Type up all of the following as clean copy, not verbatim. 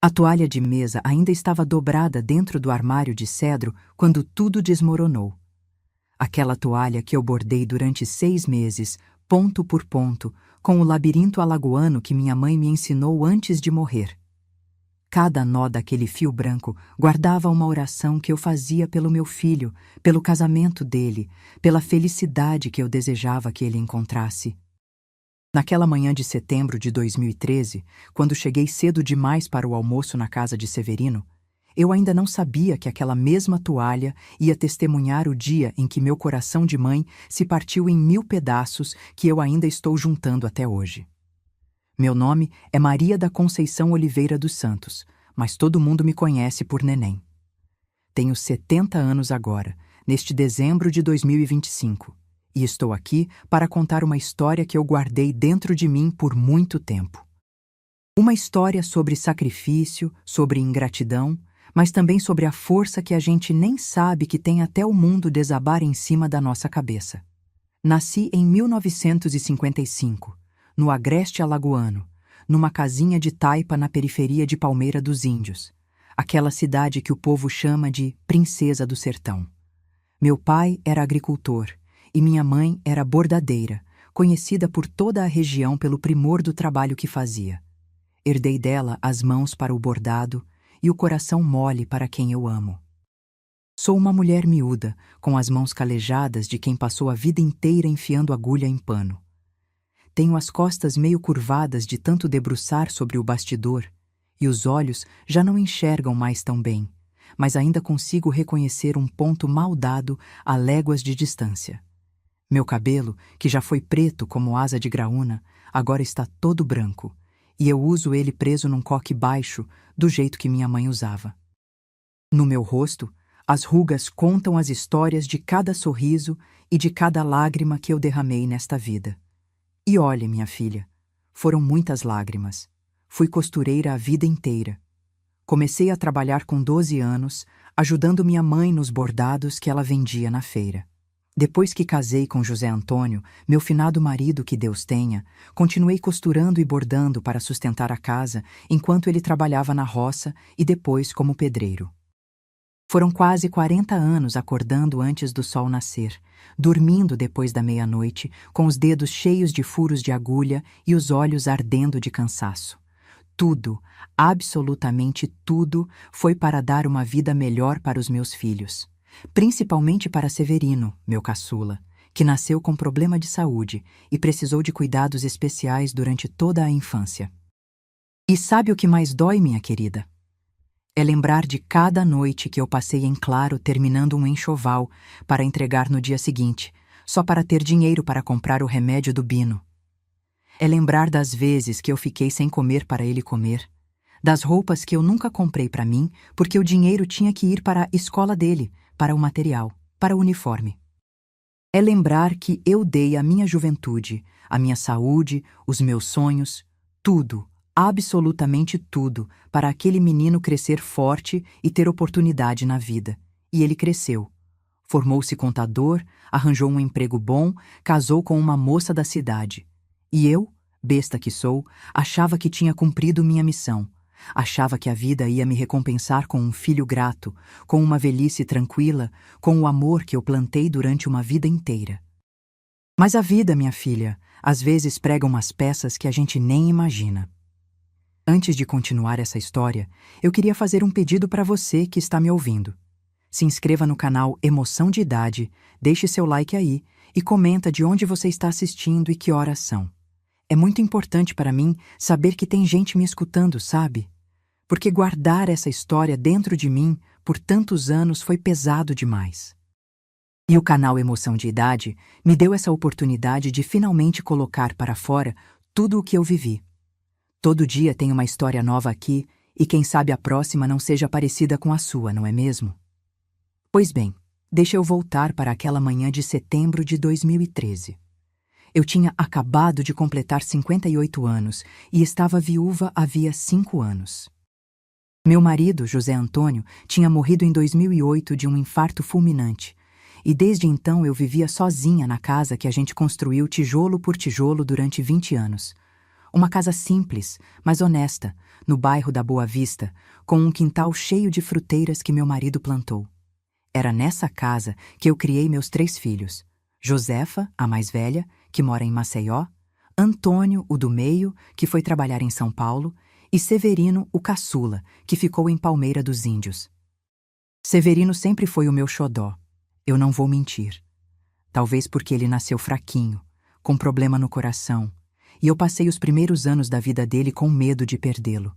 A toalha de mesa ainda estava dobrada dentro do armário de cedro quando tudo desmoronou. Aquela toalha que eu bordei durante 6 meses, ponto por ponto, com o labirinto alagoano que minha mãe me ensinou antes de morrer. Cada nó daquele fio branco guardava uma oração que eu fazia pelo meu filho, pelo casamento dele, pela felicidade que eu desejava que ele encontrasse. Naquela manhã de setembro de 2013, quando cheguei cedo demais para o almoço na casa de Severino, eu ainda não sabia que aquela mesma toalha ia testemunhar o dia em que meu coração de mãe se partiu em 1000 pedaços que eu ainda estou juntando até hoje. Meu nome é Maria da Conceição Oliveira dos Santos, mas todo mundo me conhece por Neném. Tenho 70 anos agora, neste dezembro de 2025, e estou aqui para contar uma história que eu guardei dentro de mim por muito tempo. Uma história sobre sacrifício, sobre ingratidão, mas também sobre a força que a gente nem sabe que tem até o mundo desabar em cima da nossa cabeça. Nasci em 1955. No agreste alagoano, numa casinha de taipa na periferia de Palmeira dos Índios, aquela cidade que o povo chama de Princesa do Sertão. Meu pai era agricultor e minha mãe era bordadeira, conhecida por toda a região pelo primor do trabalho que fazia. Herdei dela as mãos para o bordado e o coração mole para quem eu amo. Sou uma mulher miúda, com as mãos calejadas de quem passou a vida inteira enfiando agulha em pano. Tenho as costas meio curvadas de tanto debruçar sobre o bastidor, e os olhos já não enxergam mais tão bem, mas ainda consigo reconhecer um ponto mal dado a léguas de distância. Meu cabelo, que já foi preto como asa de graúna, agora está todo branco, e eu uso ele preso num coque baixo, do jeito que minha mãe usava. No meu rosto, as rugas contam as histórias de cada sorriso e de cada lágrima que eu derramei nesta vida. E olhe, minha filha, foram muitas lágrimas. Fui costureira a vida inteira. Comecei a trabalhar com 12 anos, ajudando minha mãe nos bordados que ela vendia na feira. Depois que casei com José Antônio, meu finado marido que Deus tenha, continuei costurando e bordando para sustentar a casa enquanto ele trabalhava na roça e depois como pedreiro. Foram quase 40 anos acordando antes do sol nascer, dormindo depois da meia-noite, com os dedos cheios de furos de agulha e os olhos ardendo de cansaço. Tudo, absolutamente tudo, foi para dar uma vida melhor para os meus filhos. Principalmente para Severino, meu caçula, que nasceu com problema de saúde e precisou de cuidados especiais durante toda a infância. E sabe o que mais dói, minha querida? É lembrar de cada noite que eu passei em claro terminando um enxoval para entregar no dia seguinte, só para ter dinheiro para comprar o remédio do Bino. É lembrar das vezes que eu fiquei sem comer para ele comer, das roupas que eu nunca comprei para mim porque o dinheiro tinha que ir para a escola dele, para o material, para o uniforme. É lembrar que eu dei a minha juventude, a minha saúde, os meus sonhos, tudo, absolutamente tudo, para aquele menino crescer forte e ter oportunidade na vida. E ele cresceu. Formou-se contador, arranjou um emprego bom, casou com uma moça da cidade. E eu, besta que sou, achava que tinha cumprido minha missão. Achava que a vida ia me recompensar com um filho grato, com uma velhice tranquila, com o amor que eu plantei durante uma vida inteira. Mas a vida, minha filha, às vezes prega umas peças que a gente nem imagina. Antes de continuar essa história, eu queria fazer um pedido para você que está me ouvindo. Se inscreva no canal Emoção de Idade, deixe seu like aí e comenta de onde você está assistindo e que horas são. É muito importante para mim saber que tem gente me escutando, sabe? Porque guardar essa história dentro de mim por tantos anos foi pesado demais. E o canal Emoção de Idade me deu essa oportunidade de finalmente colocar para fora tudo o que eu vivi. Todo dia tem uma história nova aqui e quem sabe a próxima não seja parecida com a sua, não é mesmo? Pois bem, deixa eu voltar para aquela manhã de setembro de 2013. Eu tinha acabado de completar 58 anos e estava viúva havia 5 anos. Meu marido, José Antônio, tinha morrido em 2008 de um infarto fulminante, e desde então eu vivia sozinha na casa que a gente construiu tijolo por tijolo durante 20 anos. Uma casa simples, mas honesta, no bairro da Boa Vista, com um quintal cheio de fruteiras que meu marido plantou. Era nessa casa que eu criei meus 3 filhos. Josefa, a mais velha, que mora em Maceió, Antônio, o do meio, que foi trabalhar em São Paulo, e Severino, o caçula, que ficou em Palmeira dos Índios. Severino sempre foi o meu xodó. Eu não vou mentir. Talvez porque ele nasceu fraquinho, com problema no coração, e eu passei os primeiros anos da vida dele com medo de perdê-lo.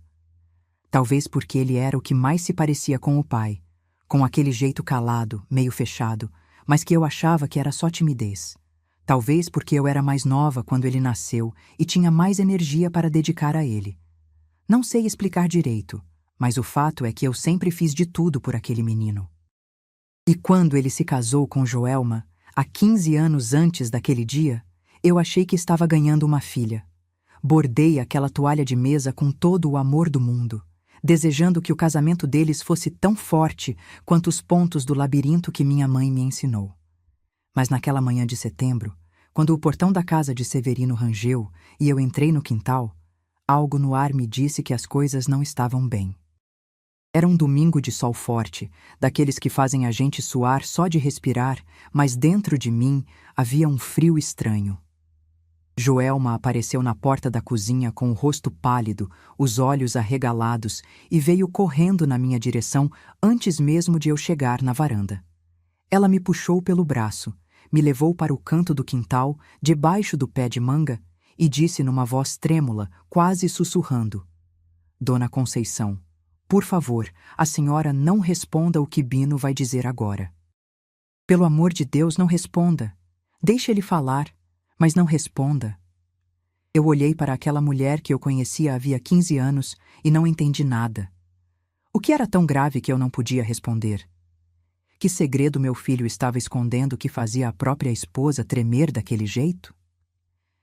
Talvez porque ele era o que mais se parecia com o pai, com aquele jeito calado, meio fechado, mas que eu achava que era só timidez. Talvez porque eu era mais nova quando ele nasceu e tinha mais energia para dedicar a ele. Não sei explicar direito, mas o fato é que eu sempre fiz de tudo por aquele menino. E quando ele se casou com Joelma, há 15 anos antes daquele dia, eu achei que estava ganhando uma filha. Bordei aquela toalha de mesa com todo o amor do mundo, desejando que o casamento deles fosse tão forte quanto os pontos do labirinto que minha mãe me ensinou. Mas naquela manhã de setembro, quando o portão da casa de Severino rangeu e eu entrei no quintal, algo no ar me disse que as coisas não estavam bem. Era um domingo de sol forte, daqueles que fazem a gente suar só de respirar, mas dentro de mim havia um frio estranho. Joelma apareceu na porta da cozinha com o rosto pálido, os olhos arregalados, e veio correndo na minha direção antes mesmo de eu chegar na varanda. Ela me puxou pelo braço, me levou para o canto do quintal, debaixo do pé de manga, e disse numa voz trêmula, quase sussurrando: Dona Conceição, por favor, a senhora não responda o que Bino vai dizer agora. Pelo amor de Deus, não responda. Deixe ele falar, mas não responda. Eu olhei para aquela mulher que eu conhecia havia 15 anos e não entendi nada. O que era tão grave que eu não podia responder? Que segredo meu filho estava escondendo que fazia a própria esposa tremer daquele jeito?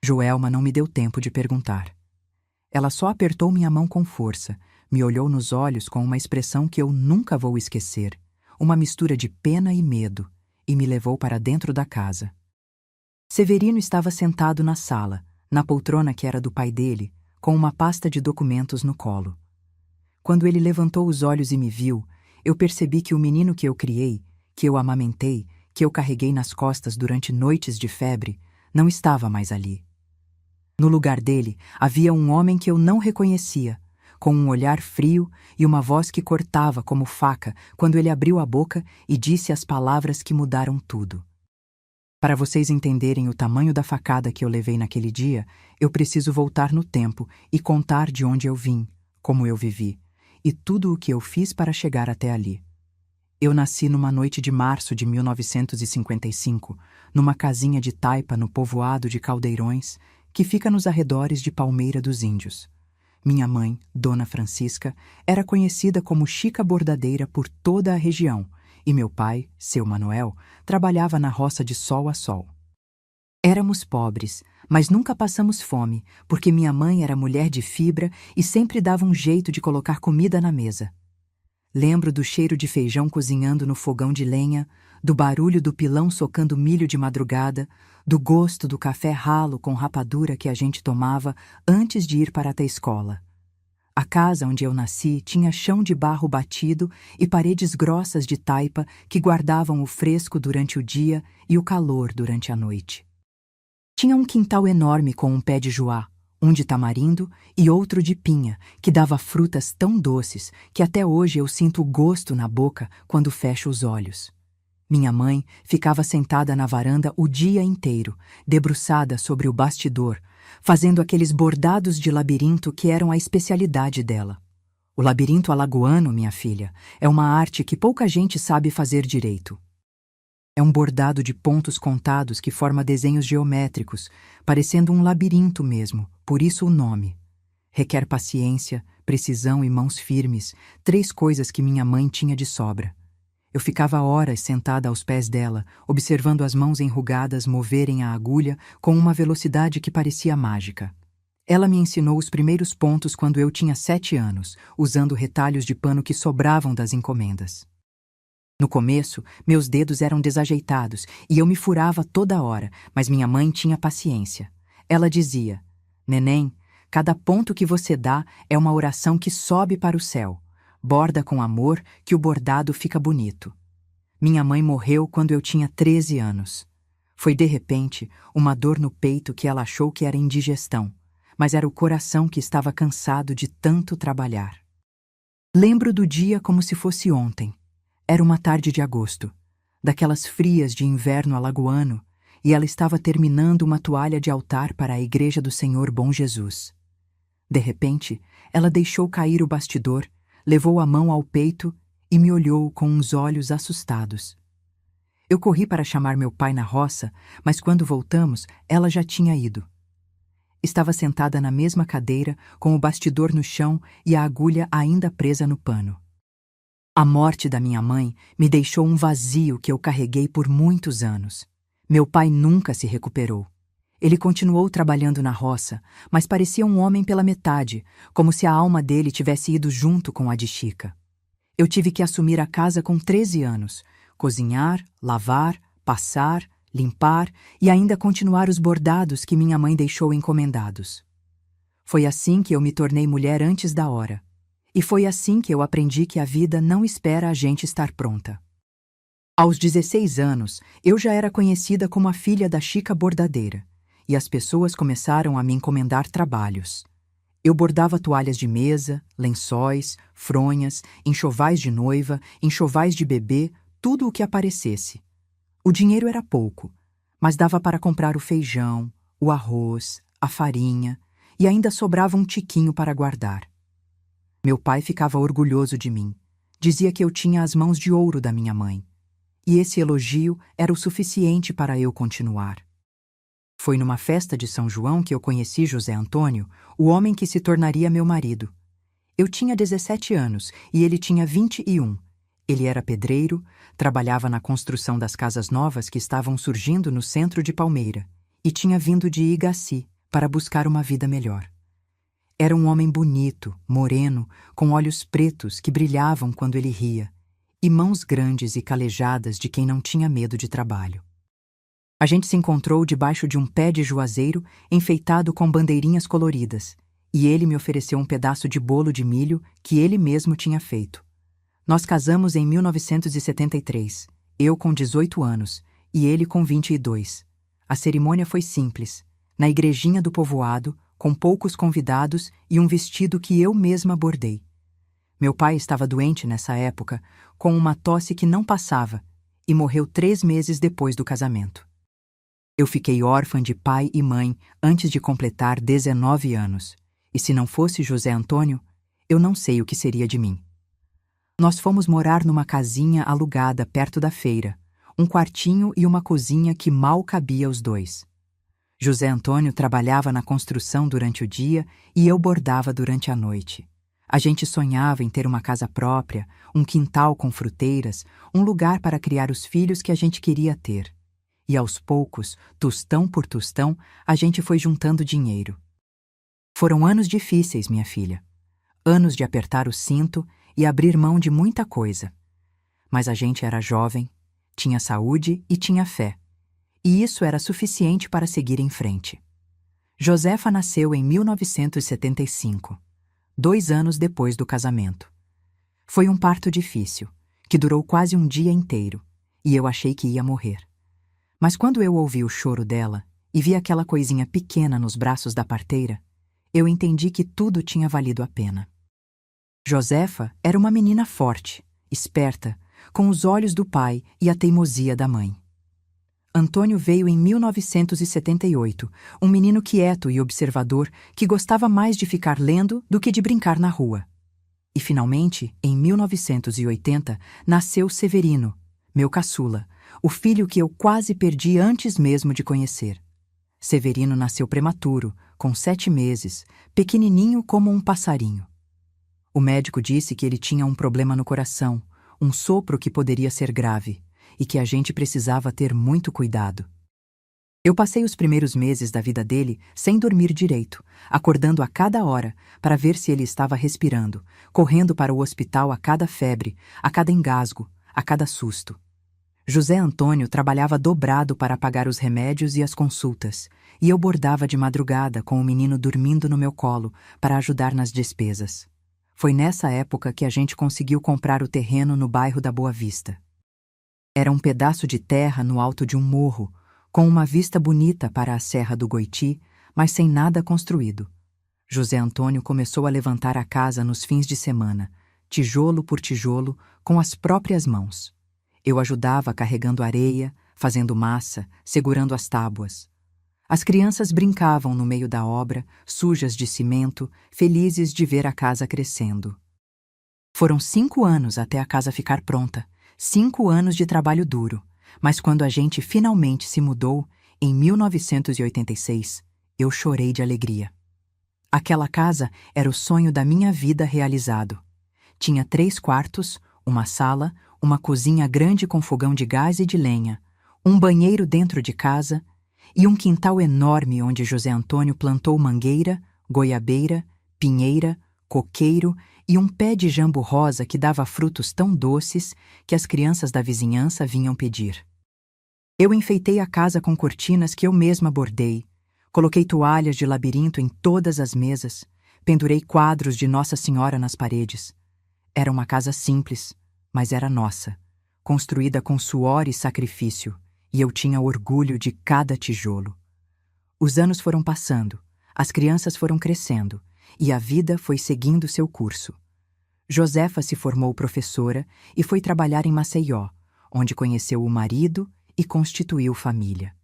Joelma não me deu tempo de perguntar. Ela só apertou minha mão com força, me olhou nos olhos com uma expressão que eu nunca vou esquecer, uma mistura de pena e medo, e me levou para dentro da casa. Severino estava sentado na sala, na poltrona que era do pai dele, com uma pasta de documentos no colo. Quando ele levantou os olhos e me viu, eu percebi que o menino que eu criei, que eu amamentei, que eu carreguei nas costas durante noites de febre, não estava mais ali. No lugar dele, havia um homem que eu não reconhecia, com um olhar frio e uma voz que cortava como faca quando ele abriu a boca e disse as palavras que mudaram tudo. Para vocês entenderem o tamanho da facada que eu levei naquele dia, eu preciso voltar no tempo e contar de onde eu vim, como eu vivi, e tudo o que eu fiz para chegar até ali. Eu nasci numa noite de março de 1955, numa casinha de taipa no povoado de Caldeirões, que fica nos arredores de Palmeira dos Índios. Minha mãe, Dona Francisca, era conhecida como Chica Bordadeira por toda a região, e meu pai, seu Manuel, trabalhava na roça de sol a sol. Éramos pobres, mas nunca passamos fome, porque minha mãe era mulher de fibra e sempre dava um jeito de colocar comida na mesa. Lembro do cheiro de feijão cozinhando no fogão de lenha, do barulho do pilão socando milho de madrugada, do gosto do café ralo com rapadura que a gente tomava antes de ir para a escola. A casa onde eu nasci tinha chão de barro batido e paredes grossas de taipa que guardavam o fresco durante o dia e o calor durante a noite. Tinha um quintal enorme com um pé de joá, um de tamarindo e outro de pinha, que dava frutas tão doces que até hoje eu sinto o gosto na boca quando fecho os olhos. Minha mãe ficava sentada na varanda o dia inteiro, debruçada sobre o bastidor, fazendo aqueles bordados de labirinto que eram a especialidade dela. O labirinto alagoano, minha filha, é uma arte que pouca gente sabe fazer direito. É um bordado de pontos contados que forma desenhos geométricos, parecendo um labirinto mesmo, por isso o nome. Requer paciência, precisão e mãos firmes, 3 coisas que minha mãe tinha de sobra. Eu ficava horas sentada aos pés dela, observando as mãos enrugadas moverem a agulha com uma velocidade que parecia mágica. Ela me ensinou os primeiros pontos quando eu tinha 7 anos, usando retalhos de pano que sobravam das encomendas. No começo, meus dedos eram desajeitados e eu me furava toda hora, mas minha mãe tinha paciência. Ela dizia: "Neném, Cada ponto que você dá é uma oração que sobe para o céu. Borda com amor que o bordado fica bonito. Minha mãe morreu quando eu tinha 13 anos. Foi de repente uma dor no peito que ela achou que era indigestão, mas era o coração que estava cansado de tanto trabalhar. Lembro do dia como se fosse ontem. Era uma tarde de agosto, daquelas frias de inverno alagoano, e ela estava terminando uma toalha de altar para a Igreja do Senhor Bom Jesus. De repente, ela deixou cair o bastidor, levou a mão ao peito e me olhou com uns olhos assustados. Eu corri para chamar meu pai na roça, mas quando voltamos, ela já tinha ido. Estava sentada na mesma cadeira, com o bastidor no chão e a agulha ainda presa no pano. A morte da minha mãe me deixou um vazio que eu carreguei por muitos anos. Meu pai nunca se recuperou. Ele continuou trabalhando na roça, mas parecia um homem pela metade, como se a alma dele tivesse ido junto com a de Chica. Eu tive que assumir a casa com 13 anos, cozinhar, lavar, passar, limpar e ainda continuar os bordados que minha mãe deixou encomendados. Foi assim que eu me tornei mulher antes da hora. E foi assim que eu aprendi que a vida não espera a gente estar pronta. Aos 16 anos, eu já era conhecida como a filha da Chica bordadeira, e as pessoas começaram a me encomendar trabalhos. Eu bordava toalhas de mesa, lençóis, fronhas, enxovais de noiva, enxovais de bebê, tudo o que aparecesse. O dinheiro era pouco, mas dava para comprar o feijão, o arroz, a farinha, e ainda sobrava um tiquinho para guardar. Meu pai ficava orgulhoso de mim. Dizia que eu tinha as mãos de ouro da minha mãe. E esse elogio era o suficiente para eu continuar. Foi numa festa de São João que eu conheci José Antônio, o homem que se tornaria meu marido. Eu tinha 17 anos e ele tinha 21. Ele era pedreiro, trabalhava na construção das casas novas que estavam surgindo no centro de Palmeira e tinha vindo de Igaci para buscar uma vida melhor. Era um homem bonito, moreno, com olhos pretos que brilhavam quando ele ria, e mãos grandes e calejadas de quem não tinha medo de trabalho. A gente se encontrou debaixo de um pé de juazeiro enfeitado com bandeirinhas coloridas, e ele me ofereceu um pedaço de bolo de milho que ele mesmo tinha feito. Nós casamos em 1973, eu com 18 anos e ele com 22. A cerimônia foi simples, na igrejinha do povoado, com poucos convidados e um vestido que eu mesma bordei. Meu pai estava doente nessa época, com uma tosse que não passava, e morreu 3 meses depois do casamento. Eu fiquei órfã de pai e mãe antes de completar 19 anos, e se não fosse José Antônio, eu não sei o que seria de mim. Nós fomos morar numa casinha alugada perto da feira, um quartinho e uma cozinha que mal cabia os dois. José Antônio trabalhava na construção durante o dia e eu bordava durante a noite. A gente sonhava em ter uma casa própria, um quintal com fruteiras, um lugar para criar os filhos que a gente queria ter. E aos poucos, tostão por tostão, a gente foi juntando dinheiro. Foram anos difíceis, minha filha. Anos de apertar o cinto e abrir mão de muita coisa. Mas a gente era jovem, tinha saúde e tinha fé. E isso era suficiente para seguir em frente. Josefa nasceu em 1975, 2 anos depois do casamento. Foi um parto difícil, que durou quase um dia inteiro, e eu achei que ia morrer. Mas quando eu ouvi o choro dela e vi aquela coisinha pequena nos braços da parteira, eu entendi que tudo tinha valido a pena. Josefa era uma menina forte, esperta, com os olhos do pai e a teimosia da mãe. Antônio veio em 1978, um menino quieto e observador que gostava mais de ficar lendo do que de brincar na rua. E, finalmente, em 1980, nasceu Severino, meu caçula, o filho que eu quase perdi antes mesmo de conhecer. Severino nasceu prematuro, com 7 meses, pequenininho como um passarinho. O médico disse que ele tinha um problema no coração, um sopro que poderia ser grave, e que a gente precisava ter muito cuidado. Eu passei os primeiros meses da vida dele sem dormir direito, acordando a cada hora para ver se ele estava respirando, correndo para o hospital a cada febre, a cada engasgo, a cada susto. José Antônio trabalhava dobrado para pagar os remédios e as consultas, e eu bordava de madrugada com o menino dormindo no meu colo para ajudar nas despesas. Foi nessa época que a gente conseguiu comprar o terreno no bairro da Boa Vista. Era um pedaço de terra no alto de um morro, com uma vista bonita para a Serra do Goiti, mas sem nada construído. José Antônio começou a levantar a casa nos fins de semana, tijolo por tijolo, com as próprias mãos. Eu ajudava carregando areia, fazendo massa, segurando as tábuas. As crianças brincavam no meio da obra, sujas de cimento, felizes de ver a casa crescendo. Foram 5 anos até a casa ficar pronta, 5 anos de trabalho duro, mas quando a gente finalmente se mudou, em 1986, eu chorei de alegria. Aquela casa era o sonho da minha vida realizado. Tinha 3 quartos, uma sala, uma cozinha grande com fogão de gás e de lenha, um banheiro dentro de casa e um quintal enorme onde José Antônio plantou mangueira, goiabeira, pinheira, coqueiro e um pé de jambo rosa que dava frutos tão doces que as crianças da vizinhança vinham pedir. Eu enfeitei a casa com cortinas que eu mesma bordei, coloquei toalhas de labirinto em todas as mesas, pendurei quadros de Nossa Senhora nas paredes. Era uma casa simples, mas era nossa, construída com suor e sacrifício, e eu tinha orgulho de cada tijolo. Os anos foram passando, as crianças foram crescendo, e a vida foi seguindo seu curso. Josefa se formou professora e foi trabalhar em Maceió, onde conheceu o marido e constituiu família.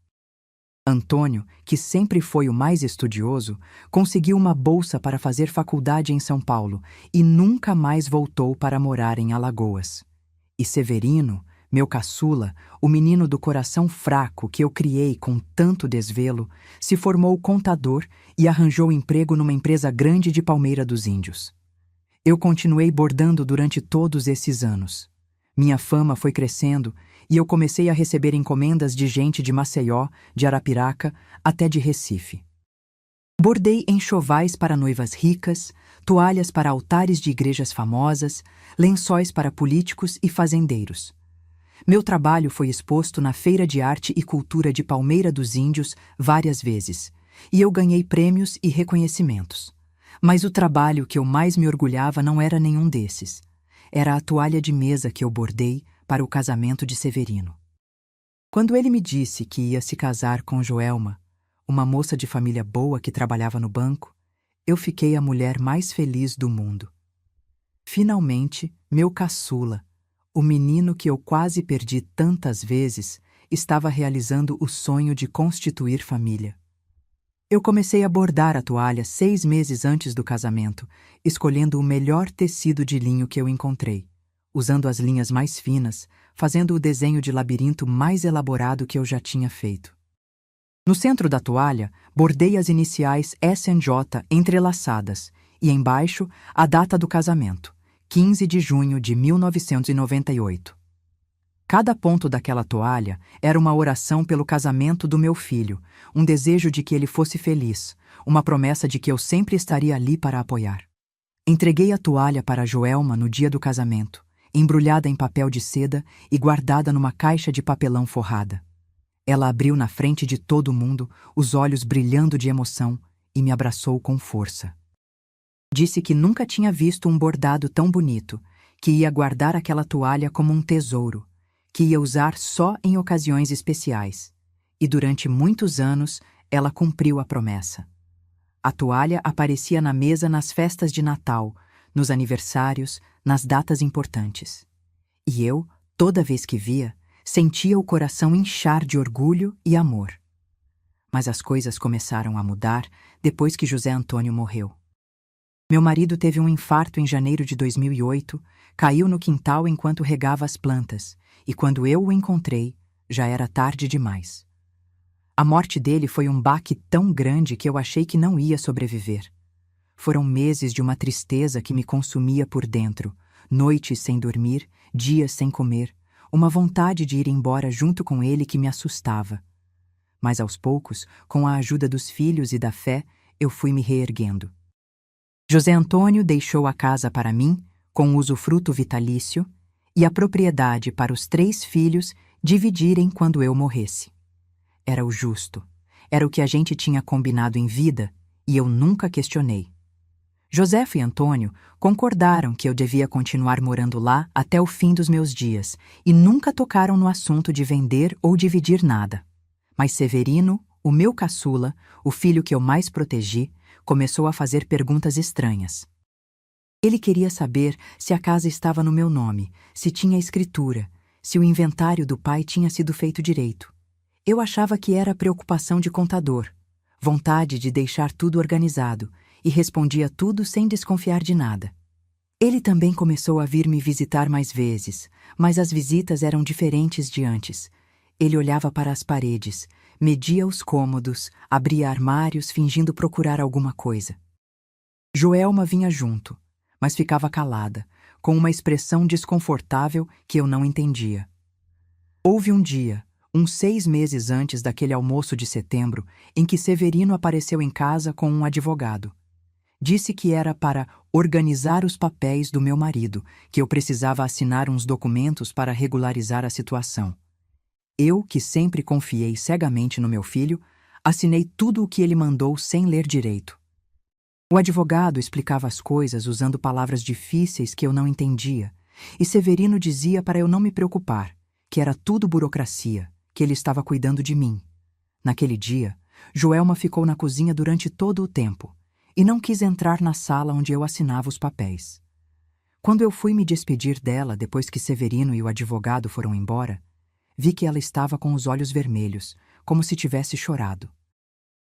Antônio, que sempre foi o mais estudioso, conseguiu uma bolsa para fazer faculdade em São Paulo e nunca mais voltou para morar em Alagoas. E Severino, meu caçula, o menino do coração fraco que eu criei com tanto desvelo, se formou contador e arranjou emprego numa empresa grande de Palmeira dos Índios. Eu continuei bordando durante todos esses anos. Minha fama foi crescendo e eu comecei a receber encomendas de gente de Maceió, de Arapiraca, até de Recife. Bordei enxovais para noivas ricas, toalhas para altares de igrejas famosas, lençóis para políticos e fazendeiros. Meu trabalho foi exposto na Feira de Arte e Cultura de Palmeira dos Índios várias vezes, e eu ganhei prêmios e reconhecimentos. Mas o trabalho que eu mais me orgulhava não era nenhum desses. Era a toalha de mesa que eu bordei para o casamento de Severino. Quando ele me disse que ia se casar com Joelma, uma moça de família boa que trabalhava no banco, eu fiquei a mulher mais feliz do mundo. Finalmente, meu caçula, o menino que eu quase perdi tantas vezes, estava realizando o sonho de constituir família. Eu comecei a bordar a toalha 6 meses antes do casamento, escolhendo o melhor tecido de linho que eu encontrei, usando as linhas mais finas, fazendo o desenho de labirinto mais elaborado que eu já tinha feito. No centro da toalha, bordei as iniciais SNJ entrelaçadas e embaixo a data do casamento, 15 de junho de 1998. Cada ponto daquela toalha era uma oração pelo casamento do meu filho, um desejo de que ele fosse feliz, uma promessa de que eu sempre estaria ali para apoiar. Entreguei a toalha para Joelma no dia do casamento, embrulhada em papel de seda e guardada numa caixa de papelão forrada. Ela abriu na frente de todo mundo, os olhos brilhando de emoção, e me abraçou com força. Disse que nunca tinha visto um bordado tão bonito, que ia guardar aquela toalha como um tesouro, que ia usar só em ocasiões especiais. E durante muitos anos, ela cumpriu a promessa. A toalha aparecia na mesa nas festas de Natal, nos aniversários, nas datas importantes. E eu, toda vez que via, sentia o coração inchar de orgulho e amor. Mas as coisas começaram a mudar depois que José Antônio morreu. Meu marido teve um infarto em janeiro de 2008, caiu no quintal enquanto regava as plantas, e quando eu o encontrei, já era tarde demais. A morte dele foi um baque tão grande que eu achei que não ia sobreviver. Foram meses de uma tristeza que me consumia por dentro, noites sem dormir, dias sem comer, uma vontade de ir embora junto com ele que me assustava. Mas aos poucos, com a ajuda dos filhos e da fé, eu fui me reerguendo. José Antônio deixou a casa para mim, com usufruto vitalício, e a propriedade para os 3 filhos dividirem quando eu morresse. Era o justo. Era o que a gente tinha combinado em vida e eu nunca questionei. Josefa e Antônio concordaram que eu devia continuar morando lá até o fim dos meus dias e nunca tocaram no assunto de vender ou dividir nada. Mas Severino, o meu caçula, o filho que eu mais protegi, começou a fazer perguntas estranhas. Ele queria saber se a casa estava no meu nome, se tinha escritura, se o inventário do pai tinha sido feito direito. Eu achava que era preocupação de contador, vontade de deixar tudo organizado, e respondia tudo sem desconfiar de nada. Ele também começou a vir me visitar mais vezes, mas as visitas eram diferentes de antes. Ele olhava para as paredes, media os cômodos, abria armários fingindo procurar alguma coisa. Joelma vinha junto, mas ficava calada, com uma expressão desconfortável que eu não entendia. Houve um dia, uns 6 meses antes daquele almoço de setembro, em que Severino apareceu em casa com um advogado. Disse que era para organizar os papéis do meu marido, que eu precisava assinar uns documentos para regularizar a situação. Eu, que sempre confiei cegamente no meu filho, assinei tudo o que ele mandou sem ler direito. O advogado explicava as coisas usando palavras difíceis que eu não entendia, e Severino dizia para eu não me preocupar, que era tudo burocracia, que ele estava cuidando de mim. Naquele dia, Joelma ficou na cozinha durante todo o tempo, e não quis entrar na sala onde eu assinava os papéis. Quando eu fui me despedir dela depois que Severino e o advogado foram embora, vi que ela estava com os olhos vermelhos, como se tivesse chorado.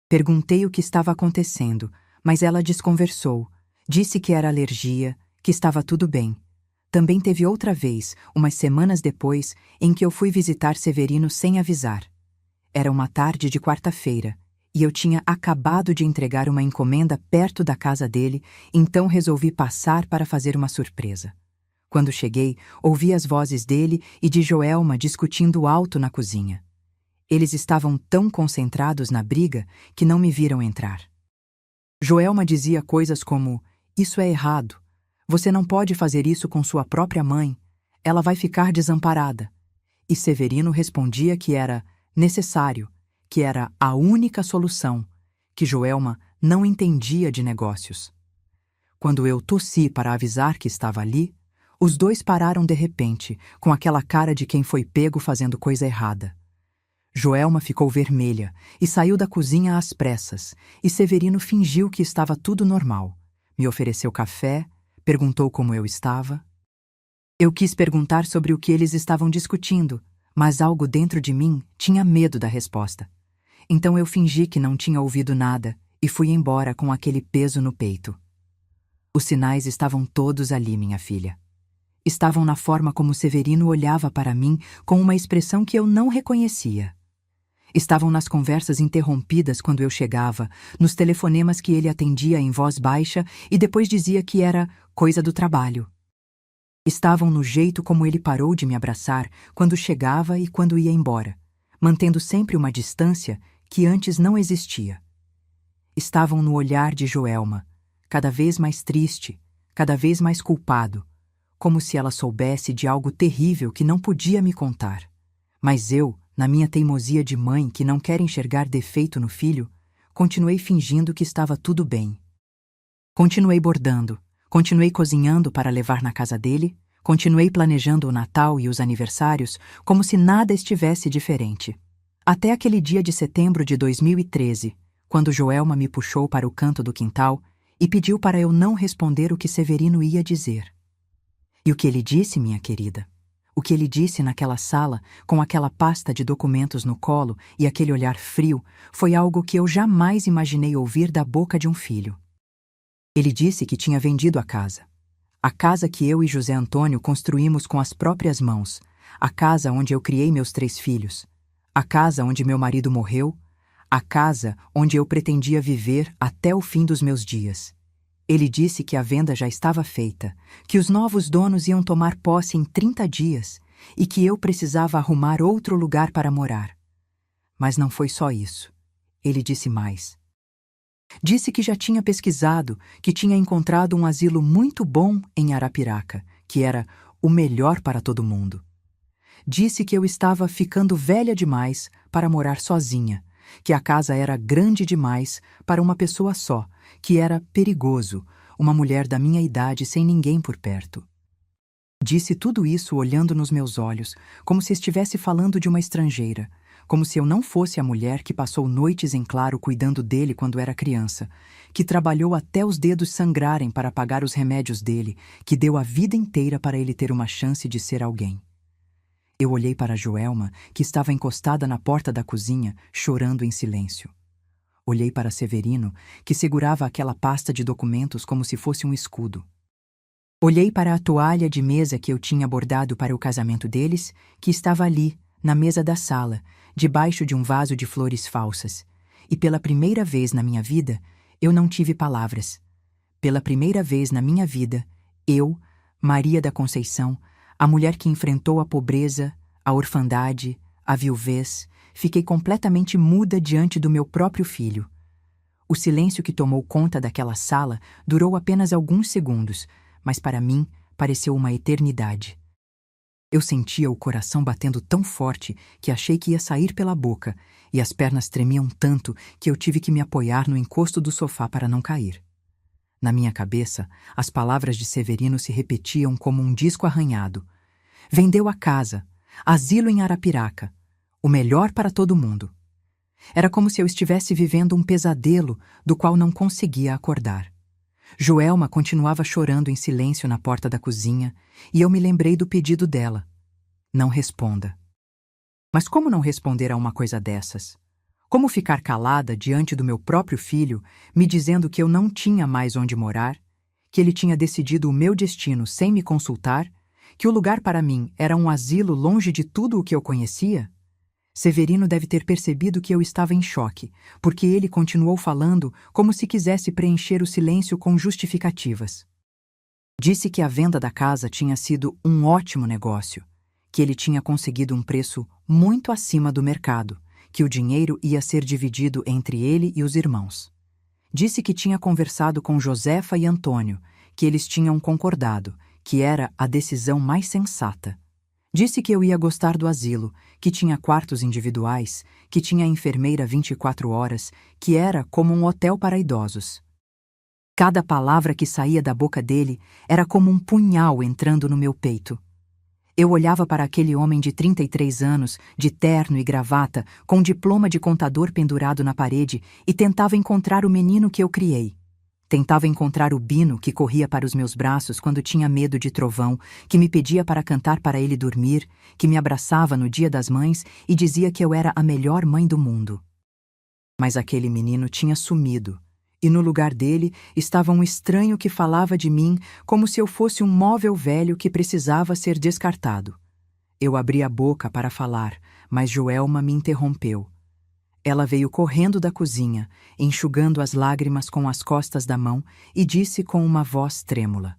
Perguntei o que estava acontecendo, mas ela desconversou, disse que era alergia, que estava tudo bem. Também teve outra vez, umas semanas depois, em que eu fui visitar Severino sem avisar. Era uma tarde de quarta-feira, e eu tinha acabado de entregar uma encomenda perto da casa dele, então resolvi passar para fazer uma surpresa. Quando cheguei, ouvi as vozes dele e de Joelma discutindo alto na cozinha. Eles estavam tão concentrados na briga que não me viram entrar. Joelma dizia coisas como: "Isso é errado. Você não pode fazer isso com sua própria mãe. Ela vai ficar desamparada." E Severino respondia que era necessário, que era a única solução, que Joelma não entendia de negócios. Quando eu tossi para avisar que estava ali, os dois pararam de repente, com aquela cara de quem foi pego fazendo coisa errada. Joelma ficou vermelha e saiu da cozinha às pressas, e Severino fingiu que estava tudo normal. Me ofereceu café, perguntou como eu estava. Eu quis perguntar sobre o que eles estavam discutindo, mas algo dentro de mim tinha medo da resposta. Então eu fingi que não tinha ouvido nada e fui embora com aquele peso no peito. Os sinais estavam todos ali, minha filha. Estavam na forma como Severino olhava para mim com uma expressão que eu não reconhecia. Estavam nas conversas interrompidas quando eu chegava, nos telefonemas que ele atendia em voz baixa e depois dizia que era coisa do trabalho. Estavam no jeito como ele parou de me abraçar quando chegava e quando ia embora, mantendo sempre uma distância que antes não existia. Estavam no olhar de Joelma, cada vez mais triste, cada vez mais culpado, como se ela soubesse de algo terrível que não podia me contar. Mas eu, na minha teimosia de mãe que não quer enxergar defeito no filho, continuei fingindo que estava tudo bem. Continuei bordando, continuei cozinhando para levar na casa dele, continuei planejando o Natal e os aniversários como se nada estivesse diferente. Até aquele dia de setembro de 2013, quando Joelma me puxou para o canto do quintal e pediu para eu não responder o que Severino ia dizer. E o que ele disse, minha querida? O que ele disse naquela sala, com aquela pasta de documentos no colo e aquele olhar frio, foi algo que eu jamais imaginei ouvir da boca de um filho. Ele disse que tinha vendido a casa que eu e José Antônio construímos com as próprias mãos, a casa onde eu criei meus 3 filhos, a casa onde meu marido morreu, a casa onde eu pretendia viver até o fim dos meus dias. Ele disse que a venda já estava feita, que os novos donos iam tomar posse em 30 dias e que eu precisava arrumar outro lugar para morar. Mas não foi só isso. Ele disse mais. Disse que já tinha pesquisado, que tinha encontrado um asilo muito bom em Arapiraca, que era o melhor para todo mundo. Disse que eu estava ficando velha demais para morar sozinha, que a casa era grande demais para uma pessoa só, que era perigoso, uma mulher da minha idade sem ninguém por perto. Disse tudo isso olhando nos meus olhos, como se estivesse falando de uma estrangeira, como se eu não fosse a mulher que passou noites em claro cuidando dele quando era criança, que trabalhou até os dedos sangrarem para pagar os remédios dele, que deu a vida inteira para ele ter uma chance de ser alguém. Eu olhei para Joelma, que estava encostada na porta da cozinha, chorando em silêncio. Olhei para Severino, que segurava aquela pasta de documentos como se fosse um escudo. Olhei para a toalha de mesa que eu tinha bordado para o casamento deles, que estava ali, na mesa da sala, debaixo de um vaso de flores falsas. E pela primeira vez na minha vida, eu não tive palavras. Pela primeira vez na minha vida, eu, Maria da Conceição, a mulher que enfrentou a pobreza, a orfandade, a viuvez, fiquei completamente muda diante do meu próprio filho. O silêncio que tomou conta daquela sala durou apenas alguns segundos, mas para mim pareceu uma eternidade. Eu sentia o coração batendo tão forte que achei que ia sair pela boca, e as pernas tremiam tanto que eu tive que me apoiar no encosto do sofá para não cair. Na minha cabeça, as palavras de Severino se repetiam como um disco arranhado. Vendeu a casa, asilo em Arapiraca, o melhor para todo mundo. Era como se eu estivesse vivendo um pesadelo do qual não conseguia acordar. Joelma continuava chorando em silêncio na porta da cozinha e eu me lembrei do pedido dela. Não responda. Mas como não responder a uma coisa dessas? Como ficar calada diante do meu próprio filho, me dizendo que eu não tinha mais onde morar, que ele tinha decidido o meu destino sem me consultar, que o lugar para mim era um asilo longe de tudo o que eu conhecia? Severino deve ter percebido que eu estava em choque, porque ele continuou falando como se quisesse preencher o silêncio com justificativas. Disse que a venda da casa tinha sido um ótimo negócio, que ele tinha conseguido um preço muito acima do mercado, que o dinheiro ia ser dividido entre ele e os irmãos. Disse que tinha conversado com Josefa e Antônio, que eles tinham concordado, que era a decisão mais sensata. Disse que eu ia gostar do asilo, que tinha quartos individuais, que tinha enfermeira 24 horas, que era como um hotel para idosos. Cada palavra que saía da boca dele era como um punhal entrando no meu peito. Eu olhava para aquele homem de 33 anos, de terno e gravata, com diploma de contador pendurado na parede, e tentava encontrar o menino que eu criei. Tentava encontrar o Bino que corria para os meus braços quando tinha medo de trovão, que me pedia para cantar para ele dormir, que me abraçava no Dia das Mães e dizia que eu era a melhor mãe do mundo. Mas aquele menino tinha sumido, e no lugar dele estava um estranho que falava de mim como se eu fosse um móvel velho que precisava ser descartado. Eu abri a boca para falar, mas Joelma me interrompeu. Ela veio correndo da cozinha, enxugando as lágrimas com as costas da mão, e disse com uma voz trêmula: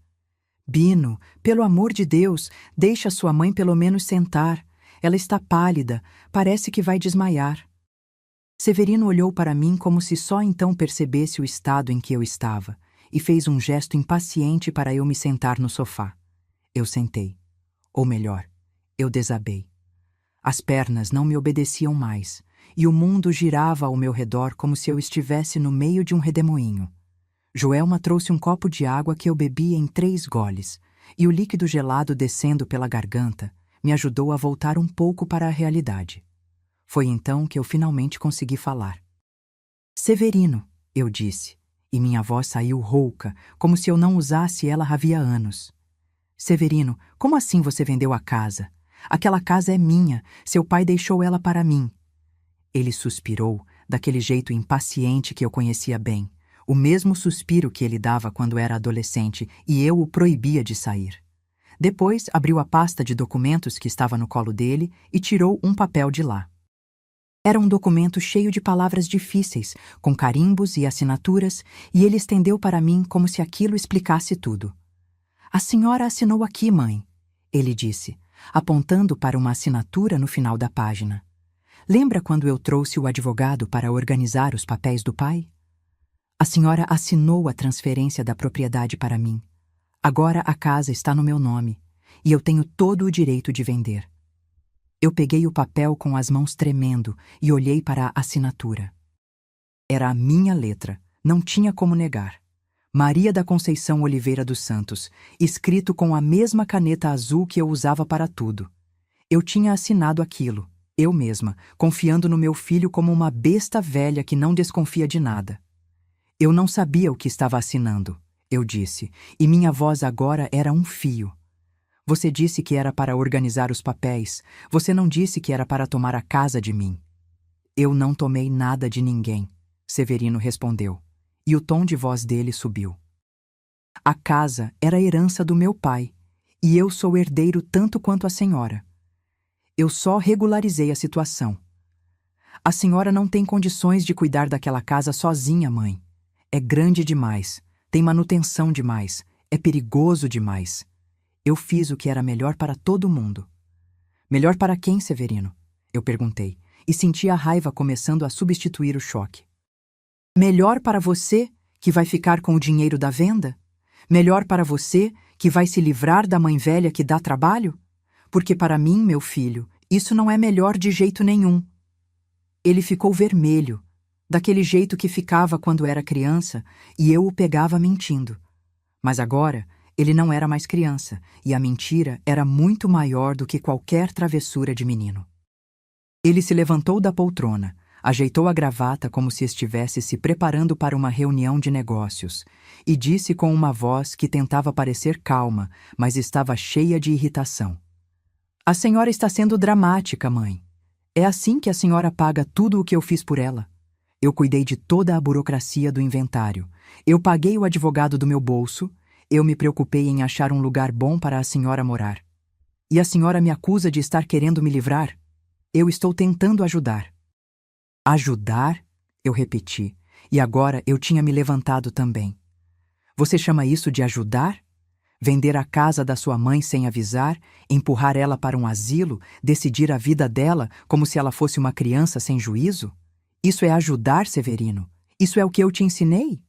Bino, pelo amor de Deus, deixa sua mãe pelo menos sentar. Ela está pálida, parece que vai desmaiar. Severino olhou para mim como se só então percebesse o estado em que eu estava, e fez um gesto impaciente para eu me sentar no sofá. Eu sentei. Ou melhor, eu desabei. As pernas não me obedeciam mais, e o mundo girava ao meu redor como se eu estivesse no meio de um redemoinho. Joelma trouxe um copo de água que eu bebi em 3 goles, e o líquido gelado descendo pela garganta me ajudou a voltar um pouco para a realidade. Foi então que eu finalmente consegui falar. Severino, eu disse, e minha voz saiu rouca, como se eu não usasse ela havia anos. Severino, como assim você vendeu a casa? Aquela casa é minha, seu pai deixou ela para mim. Ele suspirou, daquele jeito impaciente que eu conhecia bem, o mesmo suspiro que ele dava quando era adolescente e eu o proibia de sair. Depois abriu a pasta de documentos que estava no colo dele e tirou um papel de lá. Era um documento cheio de palavras difíceis, com carimbos e assinaturas, e ele estendeu para mim como se aquilo explicasse tudo. A senhora assinou aqui, mãe, ele disse, apontando para uma assinatura no final da página. Lembra quando eu trouxe o advogado para organizar os papéis do pai? A senhora assinou a transferência da propriedade para mim. Agora a casa está no meu nome, e eu tenho todo o direito de vender. Eu peguei o papel com as mãos tremendo e olhei para a assinatura. Era a minha letra, não tinha como negar. Maria da Conceição Oliveira dos Santos, escrito com a mesma caneta azul que eu usava para tudo. Eu tinha assinado aquilo, eu mesma, confiando no meu filho como uma besta velha que não desconfia de nada. Eu não sabia o que estava assinando, eu disse, e minha voz agora era um fio. Você disse que era para organizar os papéis, você não disse que era para tomar a casa de mim. Eu não tomei nada de ninguém, Severino respondeu, e o tom de voz dele subiu. A casa era a herança do meu pai, e eu sou herdeiro tanto quanto a senhora. Eu só regularizei a situação. A senhora não tem condições de cuidar daquela casa sozinha, mãe. É grande demais, tem manutenção demais, é perigoso demais. Eu fiz o que era melhor para todo mundo. Melhor para quem, Severino? Eu perguntei, e senti a raiva começando a substituir o choque. Melhor para você, que vai ficar com o dinheiro da venda? Melhor para você, que vai se livrar da mãe velha que dá trabalho? Porque para mim, meu filho, isso não é melhor de jeito nenhum. Ele ficou vermelho, daquele jeito que ficava quando era criança, e eu o pegava mentindo. Mas agora, ele não era mais criança, e a mentira era muito maior do que qualquer travessura de menino. Ele se levantou da poltrona, ajeitou a gravata como se estivesse se preparando para uma reunião de negócios, e disse com uma voz que tentava parecer calma, mas estava cheia de irritação. A senhora está sendo dramática, mãe. É assim que a senhora paga tudo o que eu fiz por ela. Eu cuidei de toda a burocracia do inventário. Eu paguei o advogado do meu bolso. Eu me preocupei em achar um lugar bom para a senhora morar. E a senhora me acusa de estar querendo me livrar? Eu estou tentando ajudar. Ajudar? Eu repeti, e agora eu tinha me levantado também. Você chama isso de ajudar? Vender a casa da sua mãe sem avisar, empurrar ela para um asilo, decidir a vida dela como se ela fosse uma criança sem juízo? Isso é ajudar, Severino? Isso é o que eu te ensinei?